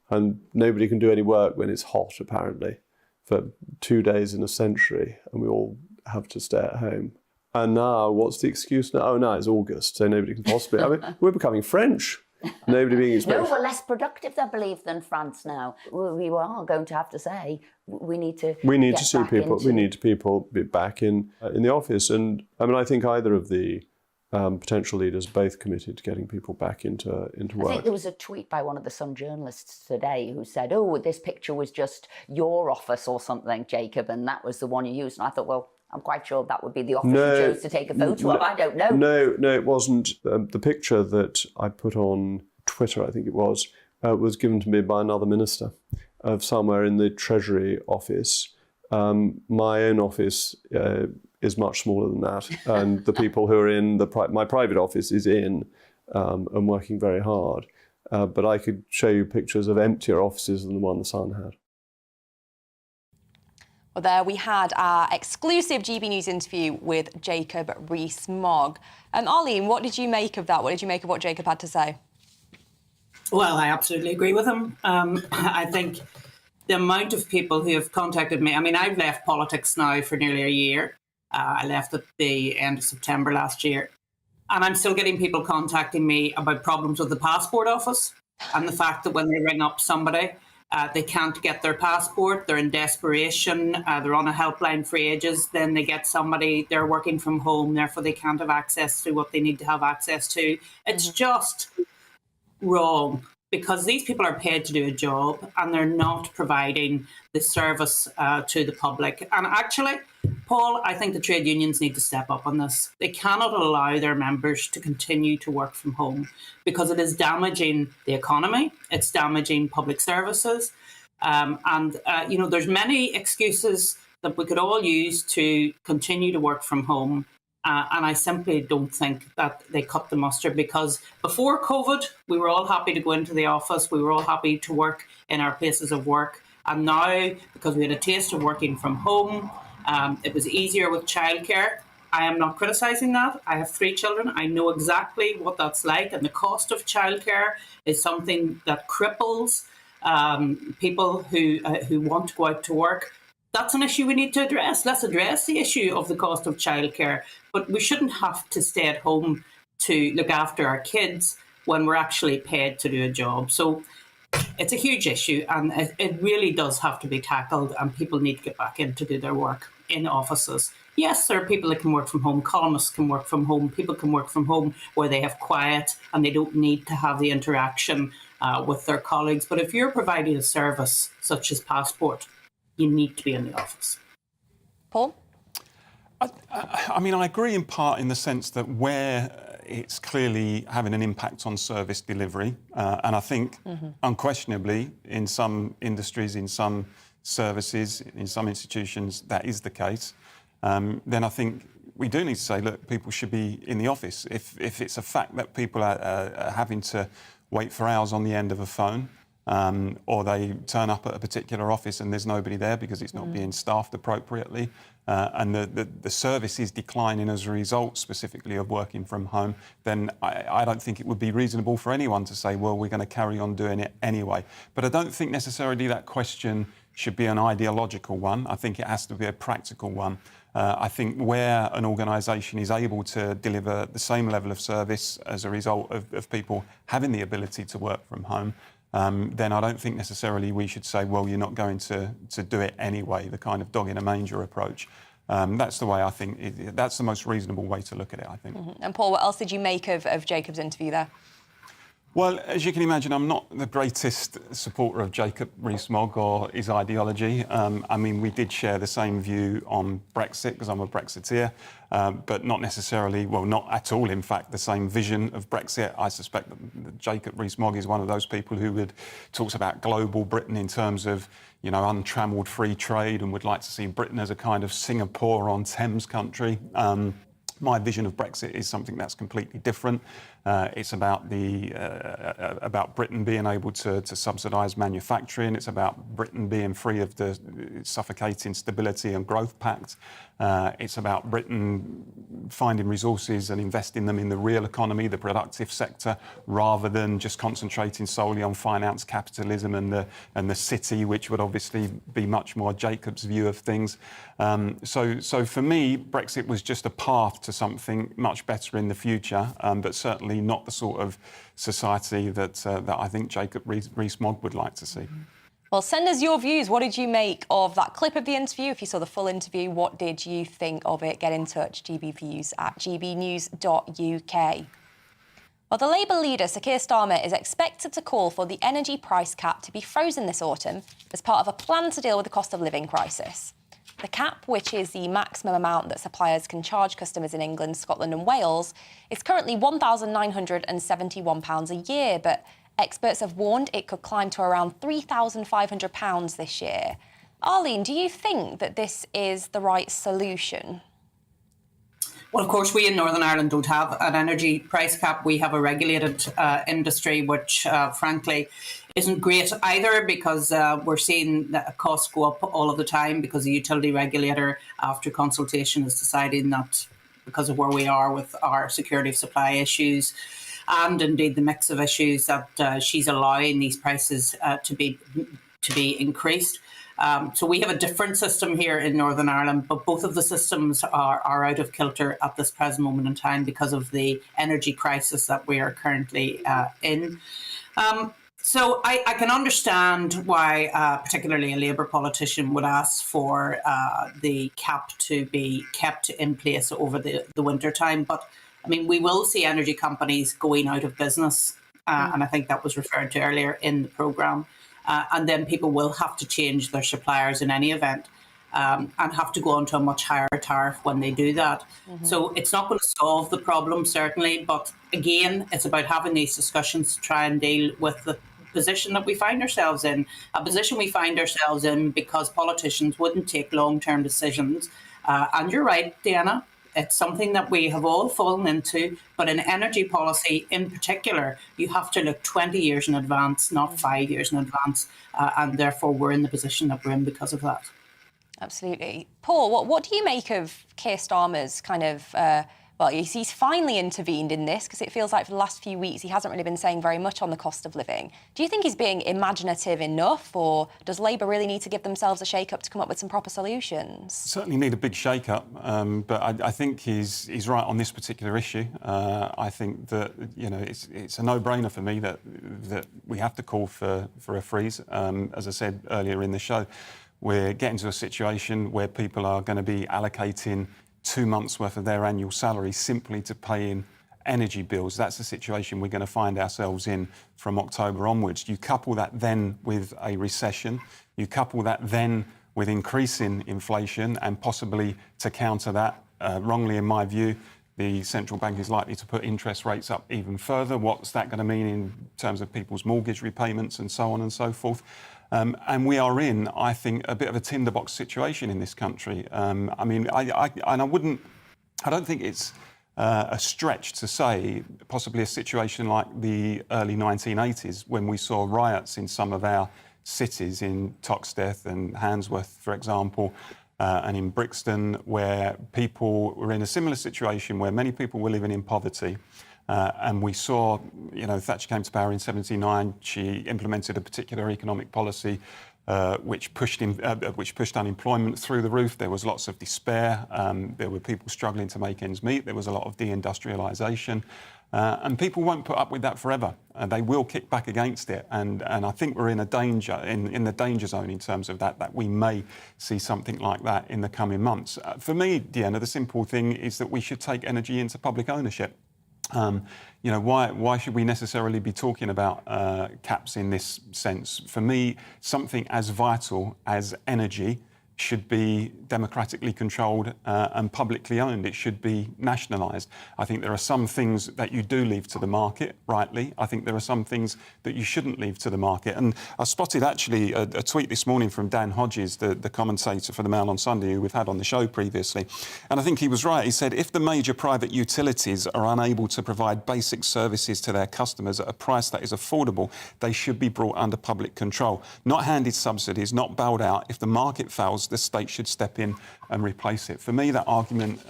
And nobody can do any work when it's hot, apparently, for 2 days in a century, and we all have to stay at home. And now, what's the excuse now? Oh, now it's August, so nobody can possibly... I mean, we're becoming French. Nobody being expected... No, we're less productive, I believe, than France now. We are going to have to say we need to... We need to see people. We need people be back in the office. And, I mean, I think either of the potential leaders both committed to getting people back into work. I think there was a tweet by one of the Sun journalists today who said, oh, this picture was just your office or something, Jacob, and that was the one you used. And I thought, well, I'm quite sure that would be the office you chose to take a photo of. I don't know. No, it wasn't. The picture that I put on Twitter, I think it was given to me by another minister of somewhere in the Treasury office. My own office is much smaller than that, and the people who are in my private office is in and working very hard. But I could show you pictures of emptier offices than the one the Sun had. Well, there we had our exclusive GB News interview with Jacob Rees-Mogg. Arlene, what did you make of that? What did you make of what Jacob had to say? Well, I absolutely agree with him. I think the amount of people who have contacted me, I mean, I've left politics now for nearly a year. I left at the end of September last year. And I'm still getting people contacting me about problems with the passport office and the fact that when they ring up somebody, they can't get their passport, they're in desperation, they're on a helpline for ages, then they get somebody, they're working from home, therefore they can't have access to what they need to have access to. It's just wrong, because these people are paid to do a job and they're not providing the service to the public. And actually, Paul, I think the trade unions need to step up on this. They cannot allow their members to continue to work from home because it is damaging the economy, it's damaging public services. There's many excuses that we could all use to continue to work from home. And I simply don't think that they cut the mustard, because before COVID, we were all happy to go into the office. We were all happy to work in our places of work. And now, because we had a taste of working from home, it was easier with childcare. I am not criticising that. I have 3 children. I know exactly what that's like. And the cost of childcare is something that cripples people who want to go out to work. That's an issue we need to address. Let's address the issue of the cost of childcare. But we shouldn't have to stay at home to look after our kids when we're actually paid to do a job. So it's a huge issue, and it really does have to be tackled, and people need to get back in to do their work in offices. Yes, there are people that can work from home. Columnists can work from home. People can work from home where they have quiet and they don't need to have the interaction with their colleagues. But if you're providing a service such as passport, you need to be in the office. Paul? I mean, I agree in part in the sense that where it's clearly having an impact on service delivery, and I think unquestionably in some industries, in some services, in some institutions, that is the case, then I think we do need to say, look, people should be in the office. If it's a fact that people are having to wait for hours on the end of a phone, or they turn up at a particular office and there's nobody there because it's not being staffed appropriately, and the service is declining as a result specifically of working from home, then I don't think it would be reasonable for anyone to say, well, we're going to carry on doing it anyway. But I don't think necessarily that question should be an ideological one. I think it has to be a practical one. I think where an organisation is able to deliver the same level of service as a result of people having the ability to work from home, then I don't think necessarily we should say, well, you're not going to do it anyway, the kind of dog in a manger approach. That's the way I think, that's the most reasonable way to look at it, I think. And Paul, what else did you make of Jacob's interview there? Well, as you can imagine, I'm not the greatest supporter of Jacob Rees-Mogg or his ideology. I mean, we did share the same view on Brexit because I'm a Brexiteer, but not necessarily, well, not at all, in fact, the same vision of Brexit. I suspect that Jacob Rees-Mogg is one of those people who talks about global Britain in terms of, you know, untrammelled free trade and would like to see Britain as a kind of Singapore on Thames country. My vision of Brexit is something that's completely different. It's about about Britain being able to subsidise manufacturing. It's about Britain being free of the suffocating Stability and Growth Pact. It's about Britain finding resources and investing them in the real economy, the productive sector, rather than just concentrating solely on finance capitalism and the city, which would obviously be much more Jacob's view of things. So for me, Brexit was just a path to something much better in the future, but certainly not the sort of society that I think Jacob Rees-Mogg would like to see. Well, send us your views. What did you make of that clip of the interview? If you saw the full interview, what did you think of it? Get in touch, gbviews@gbnews.uk. Well, the Labour leader, Sir Keir Starmer, is expected to call for the energy price cap to be frozen this autumn as part of a plan to deal with the cost of living crisis. The cap, which is the maximum amount that suppliers can charge customers in England, Scotland and Wales, is currently £1,971 a year, but experts have warned it could climb to around £3,500 this year. Arlene, do you think that this is the right solution? Well, of course, we in Northern Ireland don't have an energy price cap. We have a regulated industry, which, frankly, isn't great either, because we're seeing that costs go up all of the time because the utility regulator, after consultation, is deciding that because of where we are with our security of supply issues and indeed the mix of issues, that she's allowing these prices to be increased. So we have a different system here in Northern Ireland, but both of the systems are out of kilter at this present moment in time because of the energy crisis that we are currently in. So I can understand why particularly a Labour politician would ask for the cap to be kept in place over the winter time. But I mean, we will see energy companies going out of business, and I think that was referred to earlier in the programme. And then people will have to change their suppliers in any event and have to go on to a much higher tariff when they do that. So it's not going to solve the problem, certainly. But again, it's about having these discussions to try and deal with the position that we find ourselves in, a position we find ourselves in because politicians wouldn't take long-term decisions. And you're right, Deanna. It's something that we have all fallen into, but in energy policy in particular, you have to look 20 years in advance, not 5 years in advance, and therefore we're in the position that we're in because of that. Absolutely. Paul, what do you make of Keir Starmer's kind of, well, he's finally intervened in this because it feels like for the last few weeks he hasn't really been saying very much on the cost of living. Do you think he's being imaginative enough, or does Labour really need to give themselves a shake-up to come up with some proper solutions? Certainly need a big shake-up, but I think he's right on this particular issue. I think that, you know, it's a no-brainer for me that we have to call for a freeze. As I said earlier in the show, we're getting to a situation where people are going to be allocating 2 months' worth of their annual salary simply to pay in energy bills. That's the situation we're going to find ourselves in from October onwards. You couple that then with a recession, you couple that then with increasing inflation, and possibly to counter that, wrongly in my view, the central bank is likely to put interest rates up even further. What's that going to mean in terms of people's mortgage repayments and so on and so forth? And we are in, I think, a bit of a tinderbox situation in this country. I mean, I don't think it's a stretch to say possibly a situation like the early 1980s when we saw riots in some of our cities, in Toxteth and Handsworth, for example, and in Brixton, where people were in a similar situation where many people were living in poverty. And we saw, you know, Thatcher came to power in '79. She implemented a particular economic policy which pushed unemployment through the roof. There was lots of despair. There were people struggling to make ends meet. There was a lot of deindustrialisation. And people won't put up with that forever. They will kick back against it. And I think we're in the danger zone in terms of that we may see something like that in the coming months. For me, Deanna, the simple thing is that we should take energy into public ownership. Why should we necessarily be talking about caps in this sense? For me, something as vital as energy should be democratically controlled and publicly owned. It should be nationalised. I think there are some things that you do leave to the market, rightly. I think there are some things that you shouldn't leave to the market. And I spotted actually a tweet this morning from Dan Hodges, the commentator for the Mail on Sunday, who we've had on the show previously. And I think he was right. He said, if the major private utilities are unable to provide basic services to their customers at a price that is affordable, they should be brought under public control. Not handed subsidies, not bailed out. If the market fails, the state should step in and replace it. For me, that argument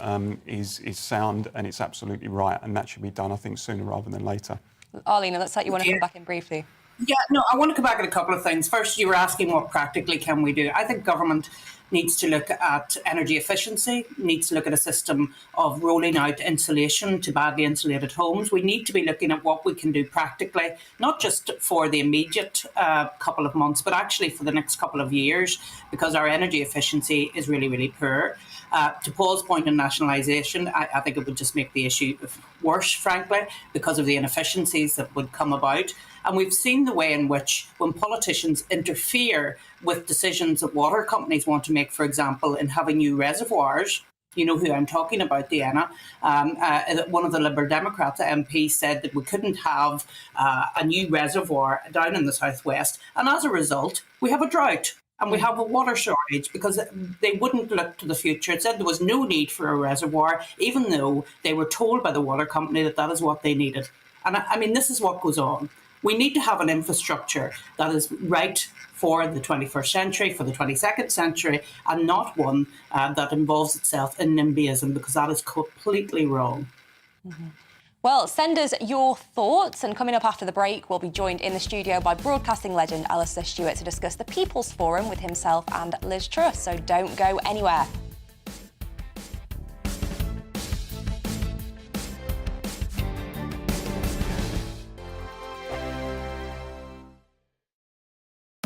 is sound and it's absolutely right, and that should be done, I think, sooner rather than later. Arlene, it looks like you want to come back in briefly. Yeah, no, I want to come back at a couple of things. First, you were asking what practically can we do. I think government needs to look at energy efficiency, needs to look at a system of rolling out insulation to badly insulated homes. We need to be looking at what we can do practically, not just for the immediate couple of months, but actually for the next couple of years, because our energy efficiency is really, really poor. To Paul's point on nationalisation, I think it would just make the issue worse, frankly, because of the inefficiencies that would come about. And we've seen the way in which, when politicians interfere with decisions that water companies want to make, for example, in having new reservoirs, you know who I'm talking about, Deanna, one of the Liberal Democrats, MP, said that we couldn't have a new reservoir down in the southwest. And as a result, we have a drought. And we have a water shortage because they wouldn't look to the future. It said there was no need for a reservoir, even though they were told by the water company that that is what they needed. And I mean, this is what goes on. We need to have an infrastructure that is right for the 21st century, for the 22nd century, and not one that involves itself in NIMBYism, because that is completely wrong. Mm-hmm. Well, send us your thoughts, and coming up after the break, we'll be joined in the studio by broadcasting legend Alistair Stewart to discuss the People's Forum with himself and Liz Truss, so don't go anywhere.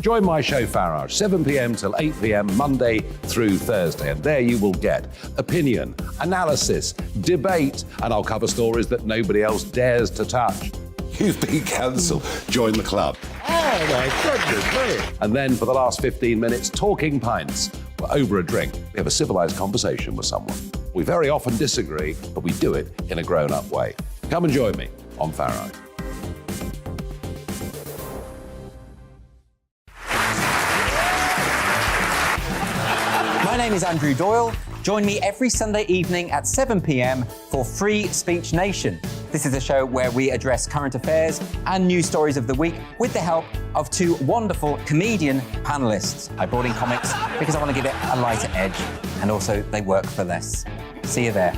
Join my show Farage, 7 p.m. till 8 p.m. Monday through Thursday. And there you will get opinion, analysis, debate, and I'll cover stories that nobody else dares to touch. You've been cancelled. Join the club. Oh, my goodness me. And then for the last 15 minutes, talking pints. We're over a drink. We have a civilised conversation with someone. We very often disagree, but we do it in a grown-up way. Come and join me on Farage. My name is Andrew Doyle. Join me every Sunday evening at 7 p.m. for Free Speech Nation. This is a show where we address current affairs and news stories of the week with the help of two wonderful comedian panellists. I brought in comics because I want to give it a lighter edge, and also they work for less. See you there.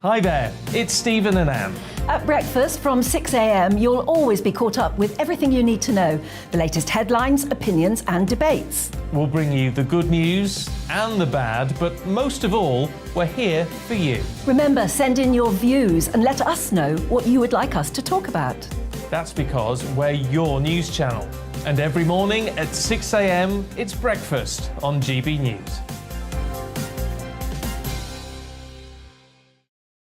Hi there, it's Stephen and Anne. At breakfast from 6 a.m, you'll always be caught up with everything you need to know, the latest headlines, opinions and debates. We'll bring you the good news and the bad, but most of all, we're here for you. Remember, send in your views and let us know what you would like us to talk about. That's because we're your news channel. And every morning at 6 a.m, it's breakfast on GB News.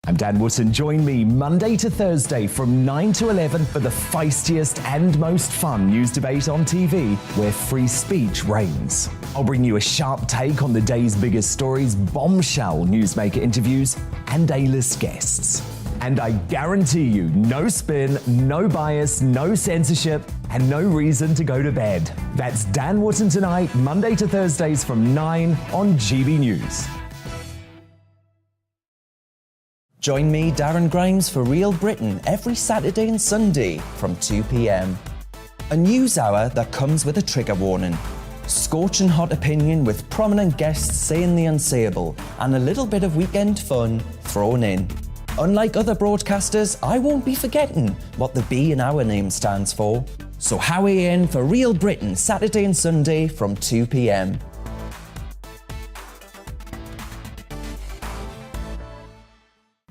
I'm Dan Wootton. Join me Monday to Thursday from 9 to 11 for the feistiest and most fun news debate on TV, where free speech reigns. I'll bring you a sharp take on the day's biggest stories, bombshell newsmaker interviews, and A-list guests. And I guarantee you, no spin, no bias, no censorship, and no reason to go to bed. That's Dan Wootton Tonight, Monday to Thursdays from 9 on GB News. Join me, Darren Grimes, for Real Britain every Saturday and Sunday from 2 p.m. A news hour that comes with a trigger warning. Scorching hot opinion with prominent guests saying the unsayable, and a little bit of weekend fun thrown in. Unlike other broadcasters, I won't be forgetting what the B in our name stands for. So Howie in for Real Britain, Saturday and Sunday from 2 p.m.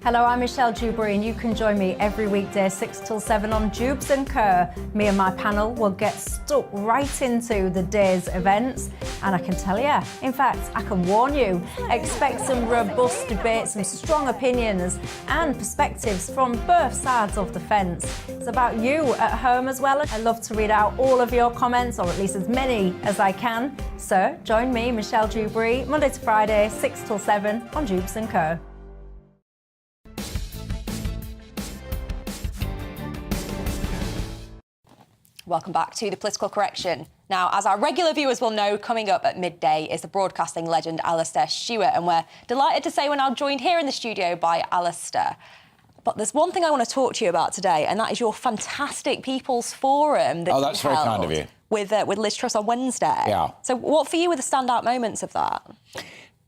Hello, I'm Michelle Dewberry, and you can join me every weekday 6 till 7 on Jubes and Kerr. Me and my panel will get stuck right into the day's events, and I can tell you, in fact, I can warn you, expect some robust debates, some strong opinions and perspectives from both sides of the fence. It's about you at home as well. I love to read out all of your comments, or at least as many as I can. So join me, Michelle Dewberry, Monday to Friday, 6 till 7 on Jubes and Kerr. Welcome back to The Political Correction. Now, as our regular viewers will know, coming up at midday is the broadcasting legend Alistair Stewart, and we're delighted to say we're now joined here in the studio by Alistair. But there's one thing I want to talk to you about today, and that is your fantastic People's Forum that that's very kind of you. With Liz Truss on Wednesday. Yeah. So what for you were the standout moments of that?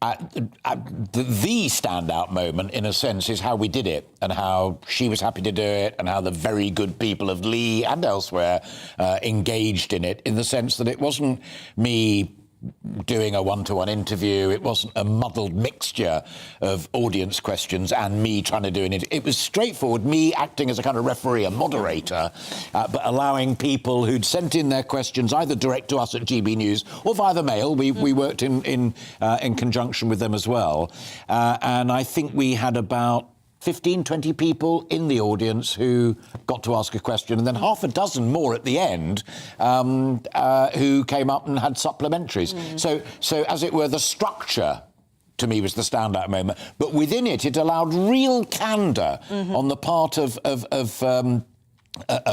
The standout moment, in a sense, is how we did it and how she was happy to do it and how the very good people of Lee and elsewhere engaged in it, in the sense that it wasn't me doing a one-to-one interview. It wasn't a muddled mixture of audience questions and me trying to do an interview. It was straightforward, me acting as a kind of referee, a moderator, but allowing people who'd sent in their questions either direct to us at GB News or via the mail. We worked in conjunction with them as well. And I think we had about 15, 20 people in the audience who got to ask a question, and then half a dozen more at the end who came up and had supplementaries. So, as it were, the structure to me was the standout moment, but within it, it allowed real candour on the part of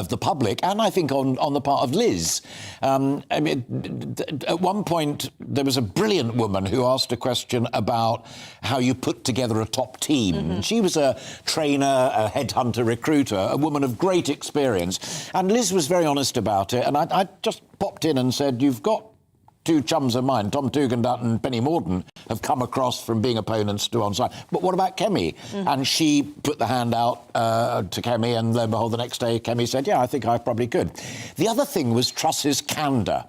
the public, and I think on the part of Liz. I mean, at one point, there was a brilliant woman who asked a question about how you put together a top team. And she was a trainer, a headhunter, recruiter, a woman of great experience. And Liz was very honest about it. And I just popped in and said, you've got two chums of mine, Tom Tugendhat and Penny Mordaunt, have come across from being opponents to one side. But what about Kemi? And she put the hand out to Kemi, and lo and behold, the next day, Kemi said, yeah, I think I probably could. The other thing was Truss's candour.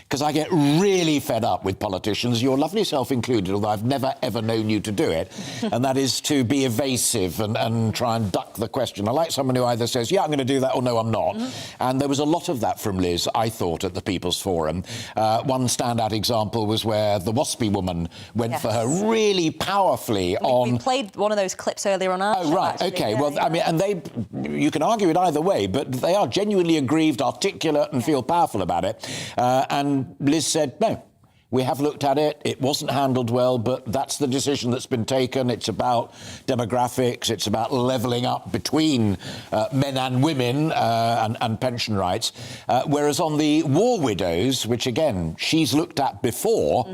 Because I get really fed up with politicians, your lovely self included, although I've never, ever known you to do it, and that is to be evasive and try and duck the question. I like someone who either says, yeah, I'm going to do that, or no, I'm not. And there was a lot of that from Liz, I thought, at the People's Forum. One standout example was where the WASPI woman went for her really powerfully on... We played one of those clips earlier on our show, right, actually. OK. Yeah, well, yeah. I mean, and you can argue it either way, but they are genuinely aggrieved, articulate and feel powerful about it. And Liz said, no, we have looked at it. It wasn't handled well, but that's the decision that's been taken. It's about demographics. It's about levelling up between men and women and pension rights. Whereas on the war widows, which, again, she's looked at before,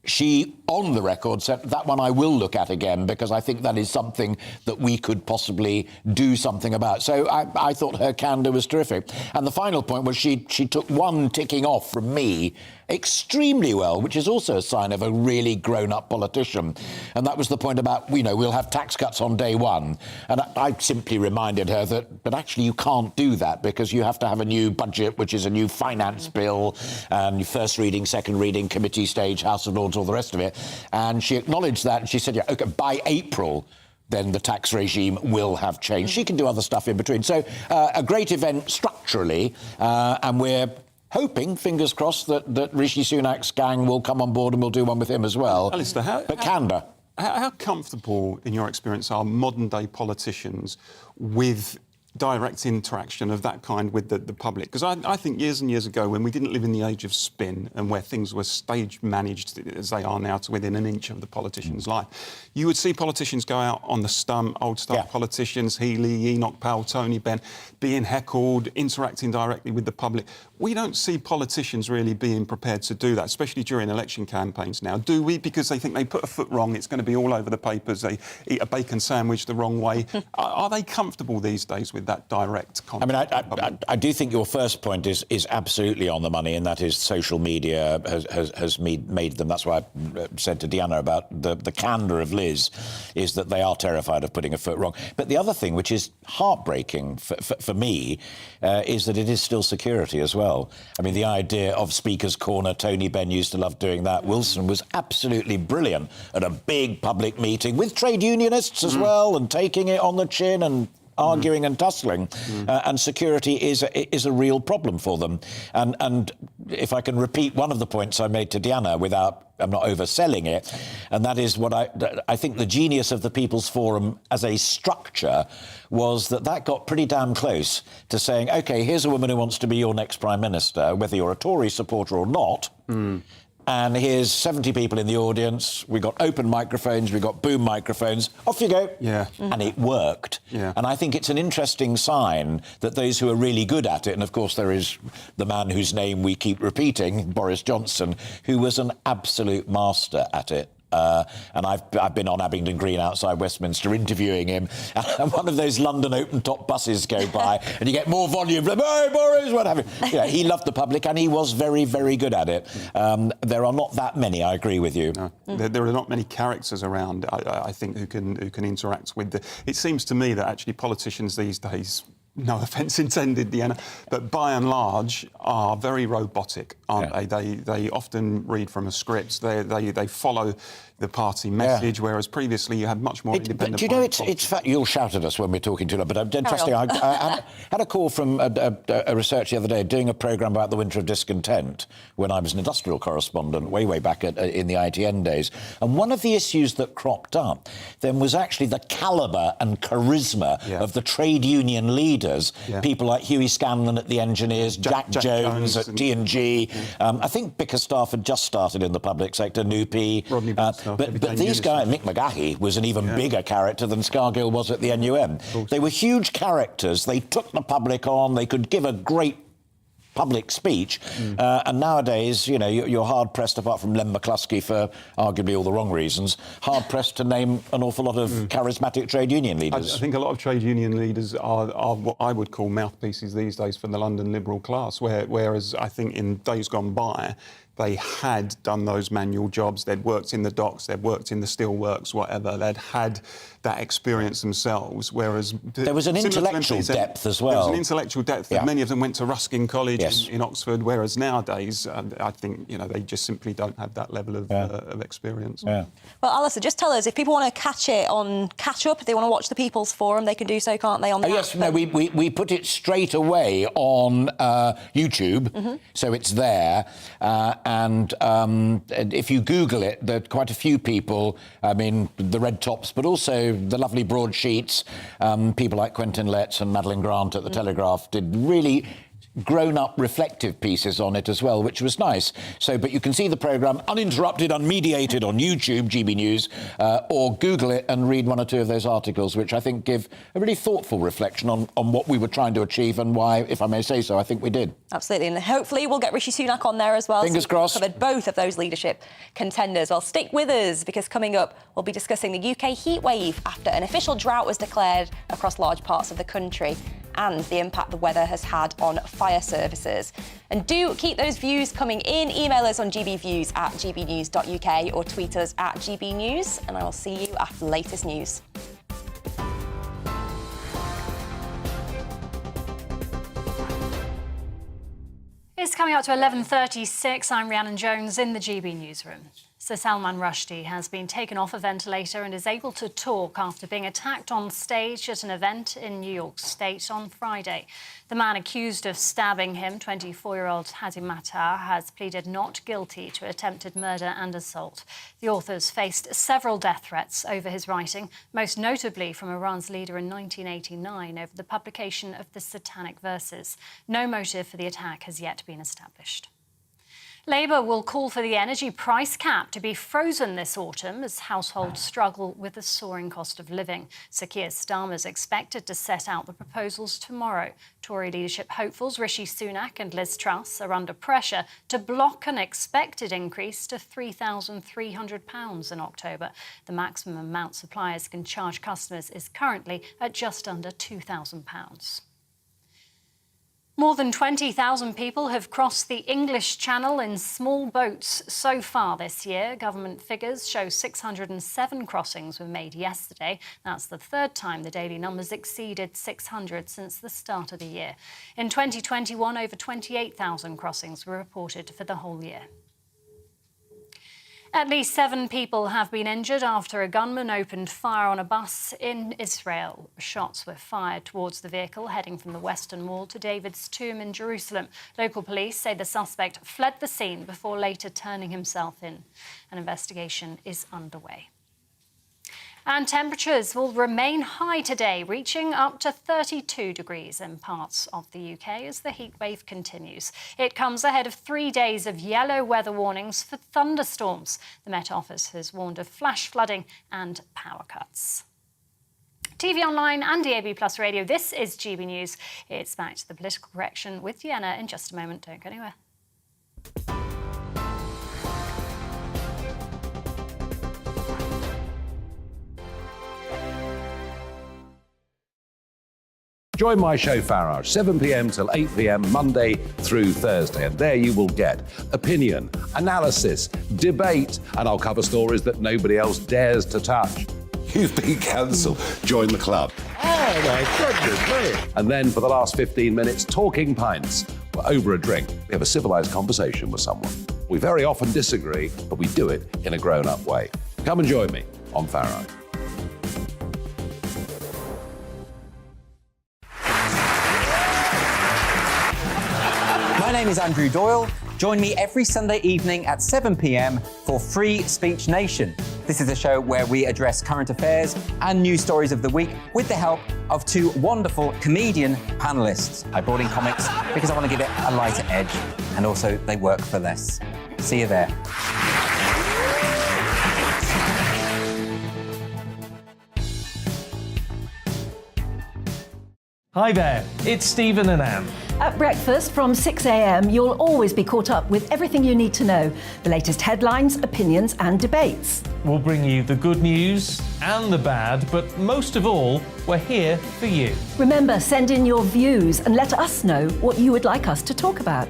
she, on the record, said, that one I will look at again, because I think that is something that we could possibly do something about. So I thought her candour was terrific. And the final point was she took one ticking off from me extremely well, which is also a sign of a really grown-up politician. And that was the point about, we'll have tax cuts on day one. And I simply reminded her that, but actually you can't do that, because you have to have a new budget, which is a new finance bill, and first reading, second reading, committee stage, House of Lords, all the rest of it. And she acknowledged that, and she said, yeah, OK, by April, then the tax regime will have changed. She can do other stuff in between. So a great event structurally, and we're hoping, fingers crossed, that Rishi Sunak's gang will come on board and we'll do one with him as well. Alistair, but candour. How comfortable, in your experience, are modern-day politicians with direct interaction of that kind with the public? Because I think years and years ago, when we didn't live in the age of spin and where things were stage-managed as they are now to within an inch of the politician's life, you would see politicians go out on the stump, old-style politicians, Healy, Enoch Powell, Tony Benn, being heckled, interacting directly with the public. We don't see politicians really being prepared to do that, especially during election campaigns now, do we? Because they think they put a foot wrong, it's going to be all over the papers, they eat a bacon sandwich the wrong way. Are they comfortable these days with with that direct contact. I mean, I do think your first point is absolutely on the money, and that is social media has made them. That's why I said to Deanna about the candour of Liz, is that they are terrified of putting a foot wrong. But the other thing, which is heartbreaking for me, is that it is still security as well. I mean, the idea of Speaker's Corner, Tony Benn used to love doing that. Wilson was absolutely brilliant at a big public meeting with trade unionists as well, and taking it on the chin and arguing and tussling, and security is a real problem for them. And if I can repeat one of the points I made to Deanna I'm not overselling it, and that is what I think the genius of the People's Forum as a structure was that got pretty damn close to saying, OK, here's a woman who wants to be your next Prime Minister, whether you're a Tory supporter or not. And here's 70 people in the audience. We got open microphones, we got boom microphones. Off you go. Yeah. And it worked. Yeah. And I think it's an interesting sign that those who are really good at it, and of course there is the man whose name we keep repeating, Boris Johnson, who was an absolute master at it. And I've been on Abingdon Green outside Westminster interviewing him, and one of those London open-top buses go by, and you get more volume from, hey, Boris, what have you. Yeah, he loved the public, and he was very, very good at it. There are not that many, I agree with you. No. There are not many characters around, I think, who can interact with it seems to me that actually politicians these days, no offence intended, Deanna, but by and large are very robotic, aren't they? They often read from a script. They follow the party message, whereas previously you had much more independent... But do you know, it's fact, you'll shout at us when we're talking to you, but interesting, I had a call from a researcher the other day doing a programme about the winter of discontent when I was an industrial correspondent way back in the ITN days. And one of the issues that cropped up then was actually the calibre and charisma of the trade union leaders, people like Hughie Scanlon at the Engineers, Jack Jones at T&G. I think Bickerstaff had just started in the public sector, Newpie. But these guys, Mick McGahey was an even bigger character than Scargill was at the NUM. They were huge characters. They took the public on. They could give a great public speech. And nowadays, you know, you're hard-pressed, apart from Len McCluskey for arguably all the wrong reasons, hard-pressed to name an awful lot of charismatic trade union leaders. I think a lot of trade union leaders are what I would call mouthpieces these days for the London liberal class, whereas I think in days gone by, they had done those manual jobs, they'd worked in the docks, they'd worked in the steelworks, whatever, they'd had that experience themselves, whereas... There was an intellectual depth as well. There was an intellectual depth. Many of them went to Ruskin College in Oxford, whereas nowadays, I think, you know, they just simply don't have that level of experience. Well, Alistair, just tell us, if people want to catch up, if they want to watch the People's Forum, they can do so, can't they, on the app? Yes, no, we put it straight away on YouTube, so it's there. And if you Google it, there are quite a few people, I mean, the red tops, but also the lovely broadsheets, people like Quentin Letts and Madeline Grant at The Telegraph did really grown-up reflective pieces on it as well, which was nice. So, but you can see the programme uninterrupted, unmediated on YouTube, GB News, or Google it and read one or two of those articles, which I think give a really thoughtful reflection on what we were trying to achieve and why, if I may say so, I think we did. Absolutely, and hopefully we'll get Rishi Sunak on there as well. Fingers crossed. Covered both of those leadership contenders. Well, stick with us, because coming up, we'll be discussing the UK heatwave after an official drought was declared across large parts of the country, and the impact the weather has had on fire services. And do keep those views coming in. Email us on gbviews@gbnews.uk or tweet us @gbnews, and I will see you after the latest news. It's coming up to 11:36. I'm Rhiannon Jones in the GB newsroom. Sir Salman Rushdie has been taken off a ventilator and is able to talk after being attacked on stage at an event in New York State on Friday. The man accused of stabbing him, 24-year-old Hazim Attar, has pleaded not guilty to attempted murder and assault. The author's faced several death threats over his writing, most notably from Iran's leader in 1989 over the publication of the Satanic Verses. No motive for the attack has yet been established. Labour will call for the energy price cap to be frozen this autumn as households struggle with the soaring cost of living. Sir Keir Starmer is expected to set out the proposals tomorrow. Tory leadership hopefuls Rishi Sunak and Liz Truss are under pressure to block an expected increase to £3,300 in October. The maximum amount suppliers can charge customers is currently at just under £2,000. More than 20,000 people have crossed the English Channel in small boats so far this year. Government figures show 607 crossings were made yesterday. That's the third time the daily numbers exceeded 600 since the start of the year. In 2021, over 28,000 crossings were reported for the whole year. At least 7 people have been injured after a gunman opened fire on a bus in Israel. Shots were fired towards the vehicle heading from the Western Wall to David's tomb in Jerusalem. Local police say the suspect fled the scene before later turning himself in. An investigation is underway. And temperatures will remain high today, reaching up to 32 degrees in parts of the UK as the heatwave continues. It comes ahead of 3 days of yellow weather warnings for thunderstorms. The Met Office has warned of flash flooding and power cuts. TV online and DAB Plus radio, this is GB News. It's back to the political correction with Deanna in just a moment. Don't go anywhere. Join my show Farage, 7 p.m. till 8 p.m. Monday through Thursday. And there you will get opinion, analysis, debate, and I'll cover stories that nobody else dares to touch. You've been cancelled. Join the club. Oh my goodness me. And then for the last 15 minutes, talking pints. We're over a drink. We have a civilised conversation with someone. We very often disagree, but we do it in a grown-up way. Come and join me on Farage. My name is Andrew Doyle. Join me every Sunday evening at 7 p.m. for Free Speech Nation. This is a show where we address current affairs and news stories of the week with the help of 2 wonderful comedian panellists. I brought in comics because I want to give it a lighter edge, and also they work for less. See you there. Hi there, it's Stephen and Anne. At breakfast from 6 a.m, you'll always be caught up with everything you need to know, the latest headlines, opinions and debates. We'll bring you the good news and the bad, but most of all, we're here for you. Remember, send in your views and let us know what you would like us to talk about.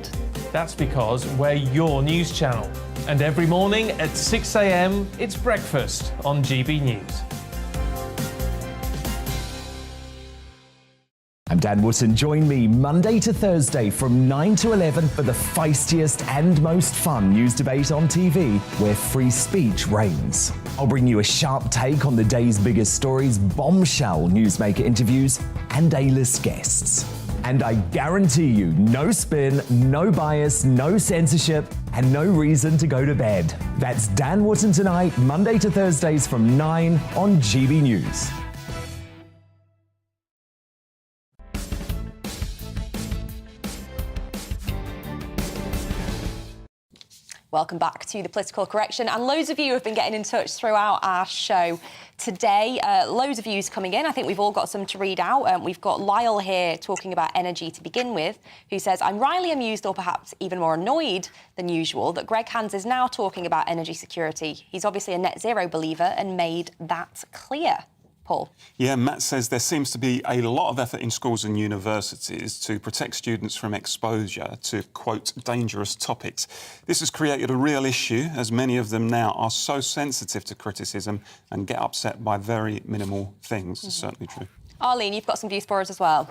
That's because we're your news channel. And every morning at 6 a.m, it's breakfast on GB News. I'm Dan Wootton. Join me Monday to Thursday from 9 to 11 for the feistiest and most fun news debate on TV, where free speech reigns. I'll bring you a sharp take on the day's biggest stories, bombshell newsmaker interviews, and A-list guests. And I guarantee you, no spin, no bias, no censorship, and no reason to go to bed. That's Dan Wootton Tonight, Monday to Thursdays from 9 on GB News. Welcome back to the Political Correction, and loads of you have been getting in touch throughout our show today. Loads of views coming in. I think we've all got some to read out. We've got Lyle here talking about energy to begin with, who says, I'm wryly amused, or perhaps even more annoyed than usual, that Greg Hands is now talking about energy security. He's obviously a net zero believer and made that clear. Paul? Yeah, Matt says there seems to be a lot of effort in schools and universities to protect students from exposure to, quote, dangerous topics. This has created a real issue, as many of them now are so sensitive to criticism and get upset by very minimal things. It's certainly true. Arlene, you've got some views for us as well.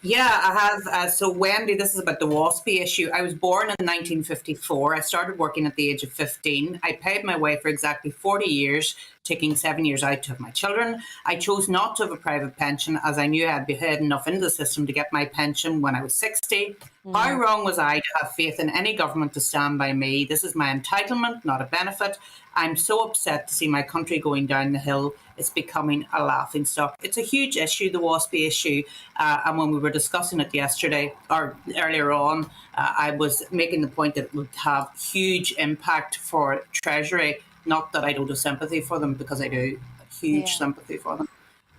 Yeah, I have. So Wendy, this is about the WASPI issue. I was born in 1954. I started working at the age of 15. I paid my way for exactly 40 years, taking 7 years out of my children. I chose not to have a private pension as I knew I'd be heading enough into the system to get my pension when I was 60. How wrong was I to have faith in any government to stand by me? This is my entitlement, not a benefit. I'm so upset to see my country going down the hill. It's becoming a laughingstock. It's a huge issue, the WASPI issue. And when we were discussing it yesterday or earlier on, I was making the point that it would have huge impact for Treasury. Not that I don't have sympathy for them, because I do, huge sympathy for them.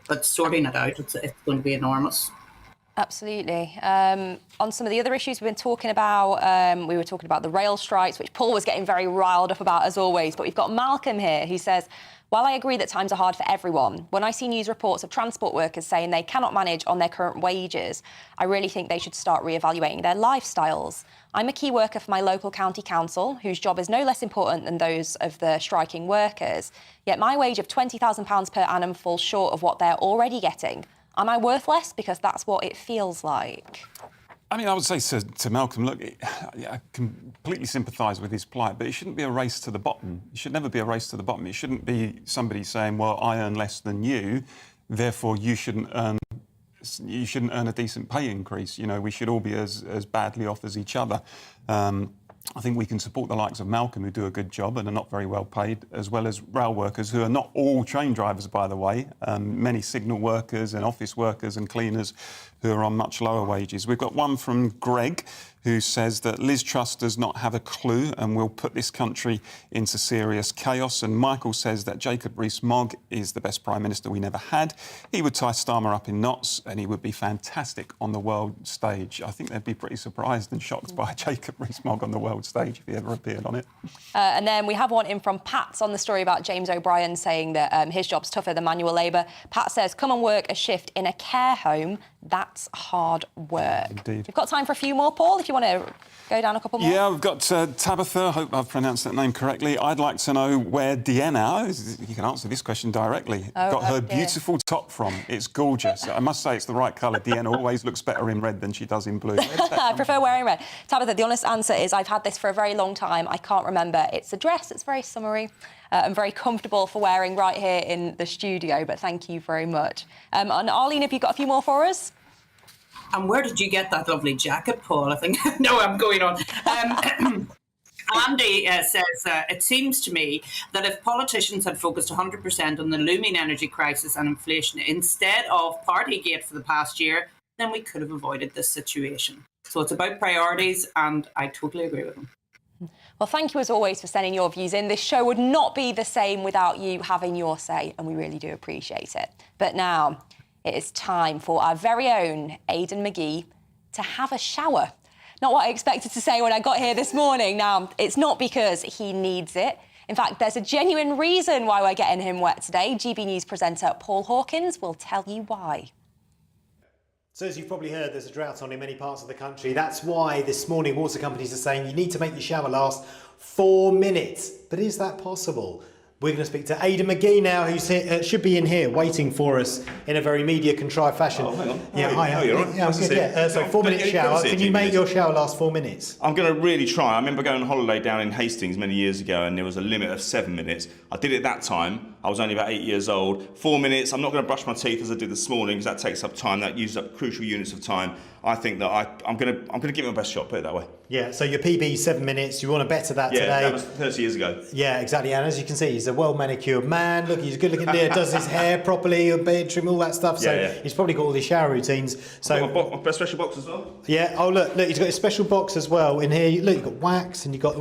But sorting it out, it's going to be enormous. Absolutely. On some of the other issues we've been talking about, we were talking about the rail strikes, which Paul was getting very riled up about as always. But we've got Malcolm here who says, while I agree that times are hard for everyone, when I see news reports of transport workers saying they cannot manage on their current wages, I really think they should start re-evaluating their lifestyles. I'm a key worker for my local county council, whose job is no less important than those of the striking workers. Yet my wage of £20,000 per annum falls short of what they're already getting. Am I worth less? Because that's what it feels like. I mean, I would say to Malcolm, look, I completely sympathise with his plight, but it shouldn't be a race to the bottom. It should never be a race to the bottom. It shouldn't be somebody saying, well, I earn less than you, therefore you shouldn't earn a decent pay increase. You know, we should all be as badly off as each other. I think we can support the likes of Malcolm, who do a good job and are not very well paid, as well as rail workers, who are not all train drivers, by the way. Many signal workers and office workers and cleaners who are on much lower wages. We've got one from Greg, who says that Liz Truss does not have a clue and will put this country into serious chaos. And Michael says that Jacob Rees-Mogg is the best Prime Minister we never had. He would tie Starmer up in knots and he would be fantastic on the world stage. I think they'd be pretty surprised and shocked by Jacob Rees-Mogg on the world stage if he ever appeared on it. And then we have one in from Pat's on the story about James O'Brien saying that his job's tougher than manual labour. Pat says, come and work a shift in a care home. That's hard work. Indeed. We've got time for a few more, Paul, if you want to go down a couple more. Yeah, we've got Tabitha. I hope I've pronounced that name correctly. I'd like to know where Deanna, you can answer this question directly, got her beautiful top from. It's gorgeous. I must say it's the right colour. Deanna always looks better in red than she does in blue. I prefer wearing red. Tabitha, the honest answer is I've had this for a very long time. I can't remember. It's a dress. It's very summery. And very comfortable for wearing right here in the studio, but thank you very much. And Arlene, have you got a few more for us? And where did you get that lovely jacket, Paul? I think, no, I'm going on. Andy says, it seems to me that if politicians had focused 100% on the looming energy crisis and inflation instead of Partygate for the past year, then we could have avoided this situation. So it's about priorities, and I totally agree with him. Well, thank you as always for sending your views in. This show would not be the same without you having your say, and we really do appreciate it. But now it is time for our very own Aidan McGee to have a shower. Not what I expected to say when I got here this morning. Now, it's not because he needs it. In fact, there's a genuine reason why we're getting him wet today. GB News presenter Paul Hawkins will tell you why. So as you've probably heard, there's a drought on in many parts of the country. That's why this morning water companies are saying you need to make your shower last 4 minutes. But is that possible? We're going to speak to Aidan McGee now, who should be in here waiting for us in a very media-contrived fashion. Oh, hang on. Yeah, hi. How are you? All right? Yeah, I'm good, yeah. So 4 minute shower. Can you make your shower last 4 minutes? I'm going to really try. I remember going on holiday down in Hastings many years ago and there was a limit of 7 minutes. I did it that time. I was only about 8 years old. 4 minutes. I'm not going to brush my teeth as I did this morning because that takes up time. That uses up crucial units of time. I think that I'm going to give it my best shot, put it that way. Yeah, so your PB 7 minutes. You want to better that today? Yeah, that was 30 years ago. Yeah, exactly. And as you can see, he's a well-manicured man. Look, he's good looking there, does his hair properly, a beard trim, all that stuff. So he's probably got all his shower routines. So I've got my special box as well. Yeah, oh look, he's got a special box as well in here. Look, you've got wax and you've got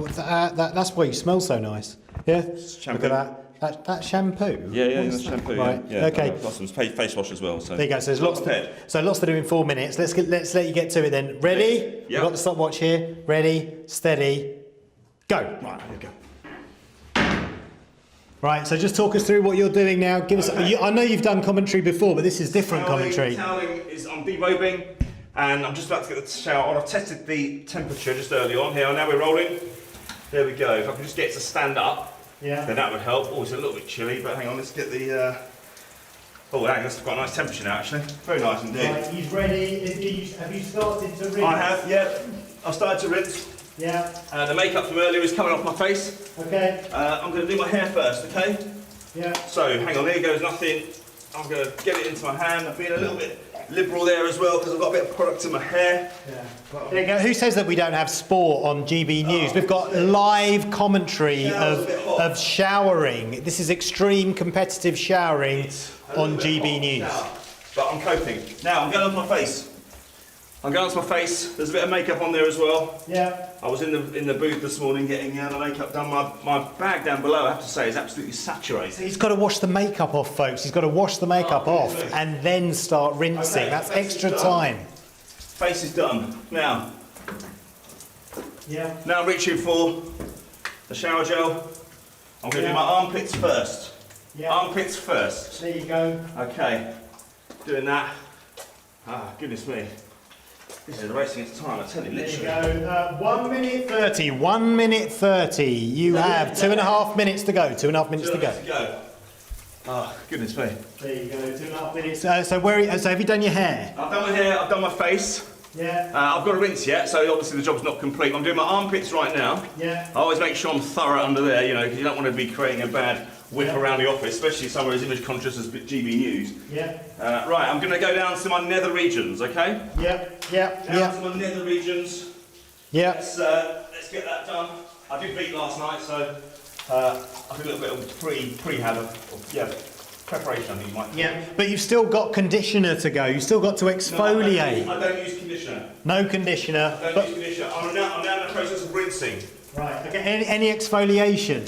that's why you smell so nice. Yeah, shampoo. Look at that shampoo. Yeah, that's shampoo. Right. Yeah. Okay. I've got some face wash as well. So there you go. So there's lots to do in 4 minutes. Let's let you get to it then. Ready? Yep. We've got the stopwatch here. Ready, steady, go. Right, here we go. Right, so just talk us through what you're doing now. Give us. I know you've done commentary before, but this is different commentary. Toweling is I'm derobing, and I'm just about to get the shower on. I've tested the temperature just early on. Here, now we're rolling. There we go. If I can just get to stand up. Yeah. Then that would help. Oh, it's a little bit chilly, but hang on, let's get the... Oh, hang on, that's quite a nice temperature now, actually. Very nice indeed. Right, he's ready. Have you started to rinse? I have, yeah. I've started to rinse. Yeah. The makeup from earlier is coming off my face. Okay. I'm going to do my hair first, okay? Yeah. So, hang on, there goes nothing. I'm going to get it into my hand. I've been a little bit liberal there as well because I've got a bit of product in my hair. There you go. Who says that we don't have sport on GB News? We've got live commentary of showering. This is extreme competitive showering on GB News. But I'm coping. Now, I'm going onto my face. There's a bit of makeup on there as well. Yeah. I was in the booth this morning getting the makeup done. My bag down below, I have to say, is absolutely saturated. He's got to wash the makeup off, folks. He's got to wash the makeup off and then start rinsing. Okay, That's extra time. Face is done. Now I'm reaching for the shower gel. I'm going to do my armpits first. Armpits first. There you go. Okay, doing that. Ah, goodness me. This is a race against time, I tell you, literally. There you go. 1 minute 30. 1 minute 30. You have 2.5 minutes to go. 2.5 minutes to go. Oh, goodness me. There you go. 2.5 minutes. So have you done your hair? I've done my hair, I've done my face. Yeah. I've got to rinse yet, so obviously the job's not complete. I'm doing my armpits right now. Yeah. I always make sure I'm thorough under there, you know, because you don't want to be creating a bad whip around the office, especially somewhere as image conscious as GB News. Yeah. Right, I'm going to go down to my nether regions, okay? Yep. Down to my nether regions. Yep. Let's get that done. I did beat last night, so I did a little bit of prehab, preparation, I think you might. Yeah, but you've still got conditioner to go. You've still got to exfoliate. I don't use conditioner. No conditioner. I don't use conditioner. I'm now in the process of rinsing. Right. Okay. Any exfoliation?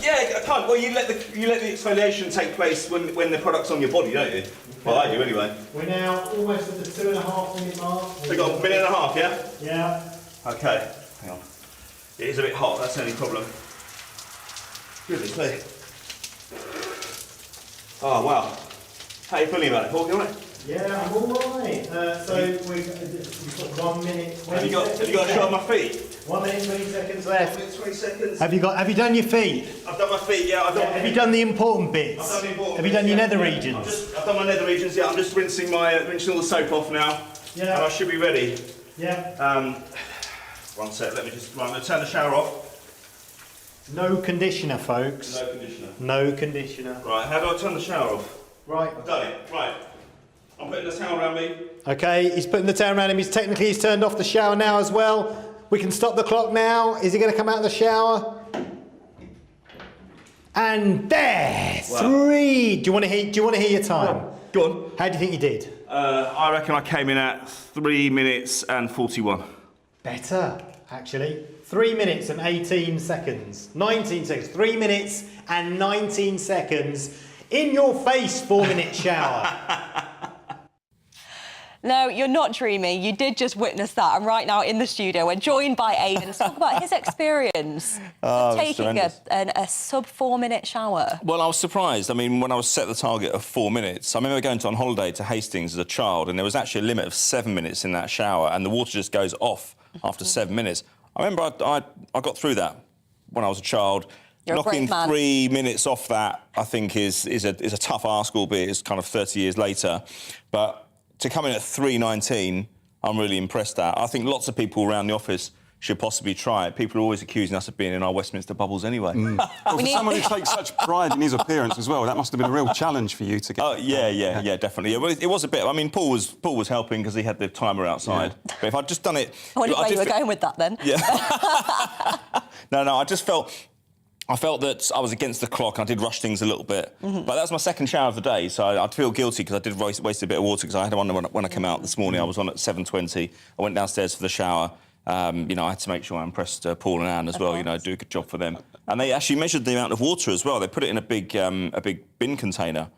Yeah, I can't. Well, you let the exfoliation take place when the product's on your body, don't you? Well, I do anyway. We're now almost at the 2.5 minute mark. So we've got a minute and a half, yeah? Yeah. Okay. Hang on. It is a bit hot. That's the only problem. Goodness me. Oh wow. How are you feeling about it, Paul? You alright? Yeah, I'm all right. So we've got 1 minute. Have you got a shot of my feet? 1 minute 20 seconds left. 1 minute 20 seconds. Have you done your feet? I've done my feet. Yeah, Have you done the important bits? I've done the important Have you bits, done your nether regions? I've done my nether regions. Yeah, I'm just rinsing all the soap off now. Yeah. And I should be ready. Yeah. 1 sec. Let me just. Right, I'm going to turn the shower off. No conditioner, folks. No conditioner. No conditioner. Right. How do I turn the shower off? Right. I've done it. Right. I'm putting the towel around me. Okay, he's putting the towel around him. He's turned off the shower now as well. We can stop the clock now. Is he going to come out of the shower? And there, Wow. 3. Do you want to hear your time? Go on. How do you think you did? I reckon I came in at 3 minutes and 41. Better, actually. 3 minutes and 18 seconds. 19 seconds. 3 minutes and 19 seconds. In your face, 4 minute shower. No, you're not dreaming. You did just witness that. And right now in the studio, we're joined by Aidan to talk about his experience of taking a sub 4 minute shower. Well, I was surprised. I mean, when I was set the target of 4 minutes, I remember going on holiday to Hastings as a child, and there was actually a limit of 7 minutes in that shower, and the water just goes off after 7 minutes. I remember I got through that when I was a child. You're Knocking a brave man. 3 minutes off that, I think, is a tough ask, albeit it's kind of 30 years later. But to come in at 3:19, I'm really impressed at. I think lots of people around the office should possibly try it. People are always accusing us of being in our Westminster bubbles anyway. Well, for someone who takes such pride in his appearance as well, that must have been a real challenge for you to get. Oh yeah, definitely. Yeah, well, it was a bit. I mean, Paul was helping because he had the timer outside. Yeah. But if I'd just done it, I wonder where you were going with that then. Yeah. No, I felt that I was against the clock. I did rush things a little bit. But that was my second shower of the day, so I'd feel guilty because I did waste a bit of water because I had one when I came out this morning. I was on at 7:20. I went downstairs for the shower. I had to make sure I impressed Paul and Anne as well, do a good job for them. And they actually measured the amount of water as well. They put it in a big bin container,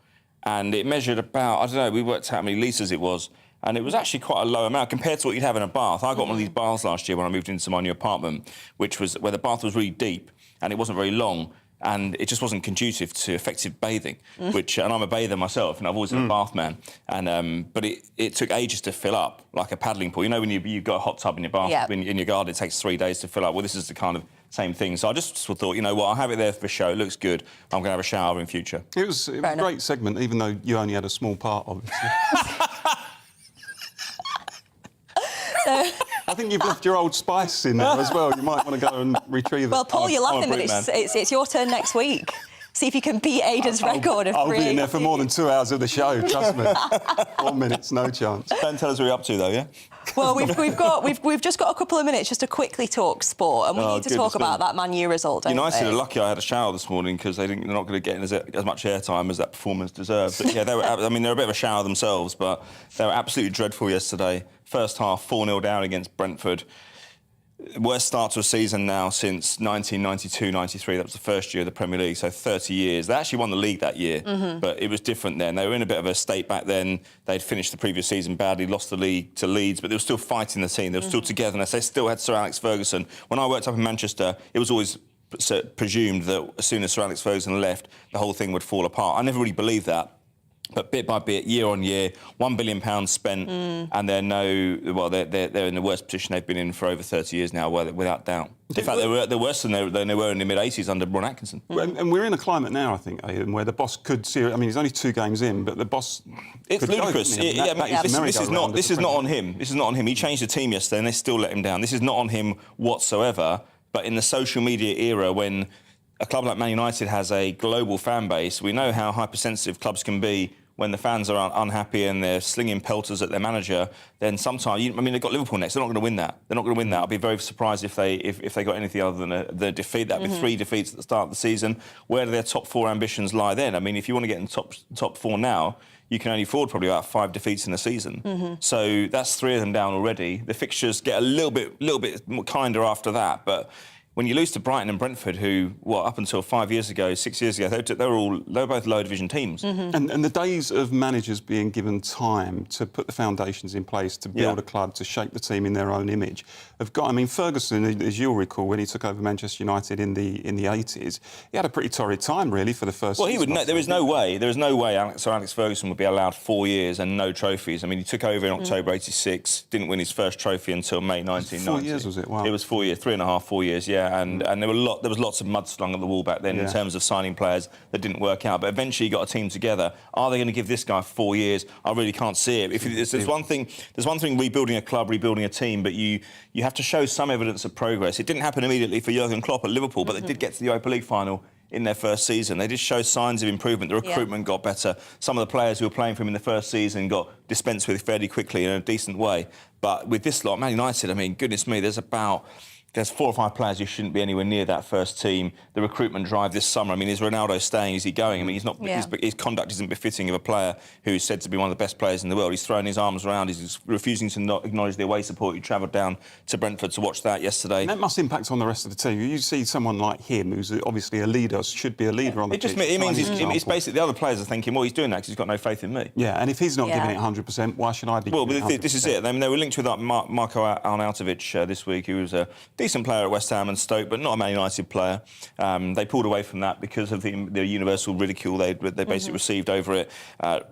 and it measured about, I don't know, we worked out how many litres it was, and it was actually quite a low amount compared to what you'd have in a bath. I got one of these baths last year when I moved into my new apartment, which was where the bath was really deep, and it wasn't very long, and it just wasn't conducive to effective bathing, and I'm a bather myself, and I've always been a bath man, and but it took ages to fill up, like a paddling pool. You know when you've got a hot tub in your bath, in your garden, it takes 3 days to fill up. Well, this is the kind of same thing. So I just thought, you know what, I'll have it there for show, it looks good, I'm going to have a shower in future. It was a great segment, even though you only had a small part of it. I think you've left your Old Spice in there as well. You might want to go and retrieve it. Well, Paul, you're laughing, but it's your turn next week See if you can beat Aidan's record of I'll 3 be in there for more than 2 hours of the show, trust me. 4 minutes, no chance. Don't tell us what you're up to, though, yeah? Well, we've just got a couple of minutes just to quickly talk sport, and we need to talk about that Man U result, don't United we? are lucky I had a shower this morning because they're not going to get as much airtime as that performance deserved. But yeah, they're a bit of a shower themselves, but they were absolutely dreadful yesterday. First half, 4-0 down against Brentford. Worst start to a season now since 1992-93. That was the first year of the Premier League, so 30 years. They actually won the league that year, but it was different then. They were in a bit of a state back then. They'd finished the previous season badly, lost the league to Leeds, but they were still fighting the team. They were still togetherness. They still had Sir Alex Ferguson. When I worked up in Manchester, it was always presumed that as soon as Sir Alex Ferguson left, the whole thing would fall apart. I never really believed that. But bit by bit, year on year, £1 billion spent, and they're in the worst position they've been in for over 30 years now, without doubt. In fact, they're worse than they were in the mid-80s under Ron Atkinson. And we're in a climate now, I think, Aidan, where the boss could see. I mean, he's only 2 games in, but the boss. It's ludicrous. This is not on him. This is not on him. He changed the team yesterday, and they still let him down. This is not on him whatsoever. But in the social media era, when a club like Man United has a global fan base, we know how hypersensitive clubs can be when the fans are unhappy and they're slinging pelters at their manager. Then sometimes, they've got Liverpool next. They're not going to win that. I'll be very surprised if they got anything other than the defeat. That'd be 3 defeats at the start of the season. Where do their top 4 ambitions lie then? I mean, if you want to get in top 4 now, you can only afford probably about 5 defeats in a season. So that's 3 of them down already. The fixtures get a little bit kinder after that, but when you lose to Brighton and Brentford, who, up until 6 years ago, they were both lower division teams. And the days of managers being given time to put the foundations in place, to build a club, to shape the team in their own image, have got. I mean, Ferguson, as you'll recall, when he took over Manchester United in the 80s, he had a pretty torrid time, really, for the first. Well, there is no way Sir Alex Ferguson would be allowed 4 years and no trophies. I mean, he took over in October '86, didn't win his first trophy until May 1990. 4 years, was it? Wow. It was 4 years, 3.5, 4 years, yeah. And there was lots of mud slung at the wall back then in terms of signing players that didn't work out. But eventually, you got a team together. Are they going to give this guy 4 years? I really can't see it. There's one thing rebuilding a club, rebuilding a team, but you have to show some evidence of progress. It didn't happen immediately for Jurgen Klopp at Liverpool, but they did get to the Europa League final in their first season. They did show signs of improvement. The recruitment got better. Some of the players who were playing for him in the first season got dispensed with fairly quickly in a decent way. But with this lot, Man United, I mean, goodness me, there's 4 or 5 players who shouldn't be anywhere near that first team. The recruitment drive this summer, I mean, is Ronaldo staying? Is he going? I mean, his conduct isn't befitting of a player who's said to be one of the best players in the world. He's throwing his arms around. He's refusing to not acknowledge the away support. He travelled down to Brentford to watch that yesterday. And that must impact on the rest of the team. You see someone like him, who's obviously a leader, should be a leader on the pitch. It means it's basically the other players are thinking, well, he's doing that because he's got no faith in me. Yeah, and if he's not giving it 100%, why should I be? Well, giving it 100%? This is it. I mean, they were linked with Marko Arnautovic this week, who was a decent player at West Ham and Stoke, but not a Man United player. They pulled away from that because of the universal ridicule they basically received over it.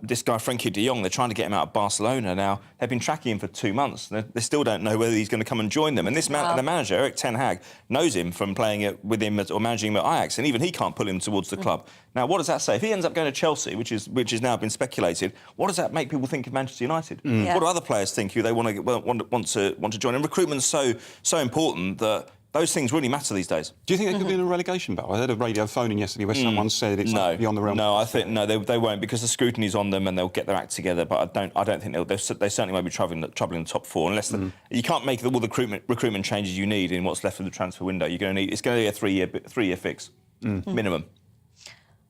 This guy, Frenkie de Jong, they're trying to get him out of Barcelona now. They've been tracking him for 2 months. They still don't know whether he's going to come and join them. And the manager, Erik ten Hag, knows him from playing with him or managing him at Ajax, and even he can't pull him towards the club. Now, what does that say? If he ends up going to Chelsea, which has now been speculated, what does that make people think of Manchester United? What do other players think who they want to join? And recruitment's so important that those things really matter these days. Do you think they could be in a relegation battle? I heard a radio phoning yesterday where someone said it's beyond the realm. No, I think they won't, because the scrutiny's on them and they'll get their act together. But I don't think they certainly won't be troubling the top 4 unless you can't make all the recruitment changes you need in what's left of the transfer window. It's going to be a 3-year fix minimum.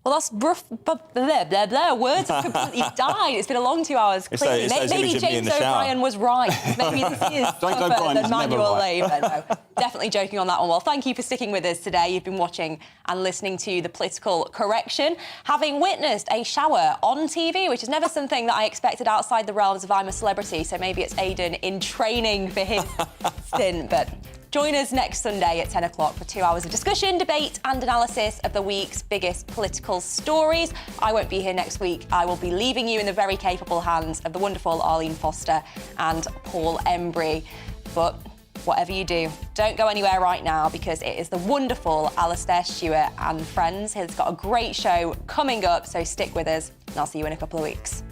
Well, that's rough. Blah, blah, blah. Words have completely died. It's been a long 2 hours. Clearly. Maybe James O'Brien was right. Maybe this is tougher than manual labour. No, definitely joking on that one. Well, thank you for sticking with us today. You've been watching and listening to The Political Correction, having witnessed a shower on TV, which is never something that I expected outside the realms of I'm a Celebrity. So maybe it's Aidan in training for his stint. But join us next Sunday at 10 o'clock for 2 hours of discussion, debate and analysis of the week's biggest political stories. I won't be here next week. I will be leaving you in the very capable hands of the wonderful Arlene Foster and Paul Embry. But whatever you do, don't go anywhere right now, because it is the wonderful Alastair Stewart and friends. He's got a great show coming up, so stick with us and I'll see you in a couple of weeks.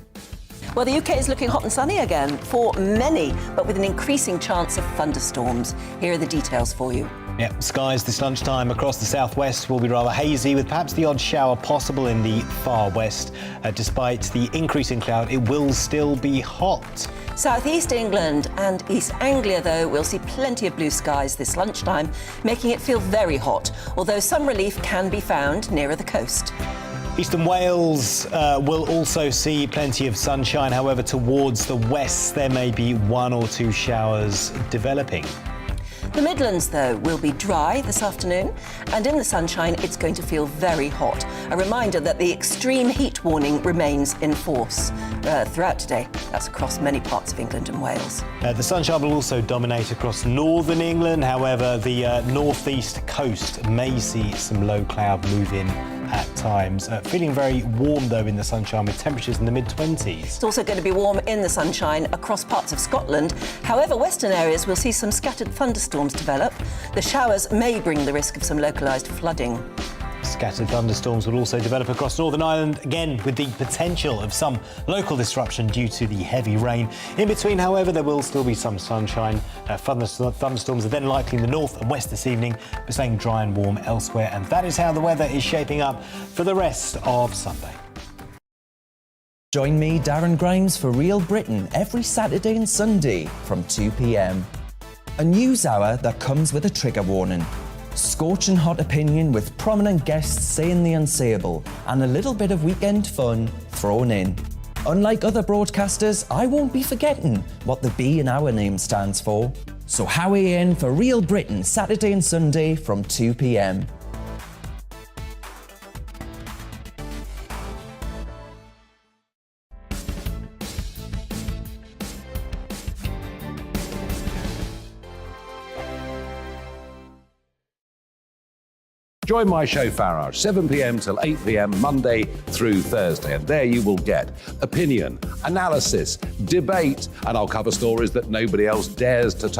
Well, the UK is looking hot and sunny again for many, but with an increasing chance of thunderstorms. Here are the details for you. Yeah, skies this lunchtime across the southwest will be rather hazy, with perhaps the odd shower possible in the far west. Despite the increase in cloud, it will still be hot. South East England and East Anglia, though, will see plenty of blue skies this lunchtime, making it feel very hot, although some relief can be found nearer the coast. Eastern Wales will also see plenty of sunshine. However, towards the west, there may be 1 or 2 showers developing. The Midlands, though, will be dry this afternoon, and in the sunshine, it's going to feel very hot. A reminder that the extreme heat warning remains in force throughout today. That's across many parts of England and Wales. The sunshine will also dominate across northern England. However, the northeast coast may see some low cloud move in at times. Feeling very warm, though, in the sunshine, with temperatures in the mid-20s. It's also going to be warm in the sunshine across parts of Scotland. However, western areas will see some scattered thunderstorms develop. The showers may bring the risk of some localised flooding. Scattered thunderstorms will also develop across Northern Ireland, again with the potential of some local disruption due to the heavy rain. In between, however, there will still be some sunshine. Thunderstorms are then likely in the north and west this evening, but staying dry and warm elsewhere. And that is how the weather is shaping up for the rest of Sunday. Join me, Darren Grimes, for Real Britain every Saturday and Sunday from 2 p.m. A news hour that comes with a trigger warning. Scorching hot opinion with prominent guests saying the unsayable, and a little bit of weekend fun thrown in. Unlike other broadcasters, I won't be forgetting what the B in our name stands for. So Howie in for Real Britain Saturday and Sunday from 2 p.m. Join my show Farage, 7 p.m. till 8 p.m. Monday through Thursday, and there you will get opinion, analysis, debate, and I'll cover stories that nobody else dares to touch.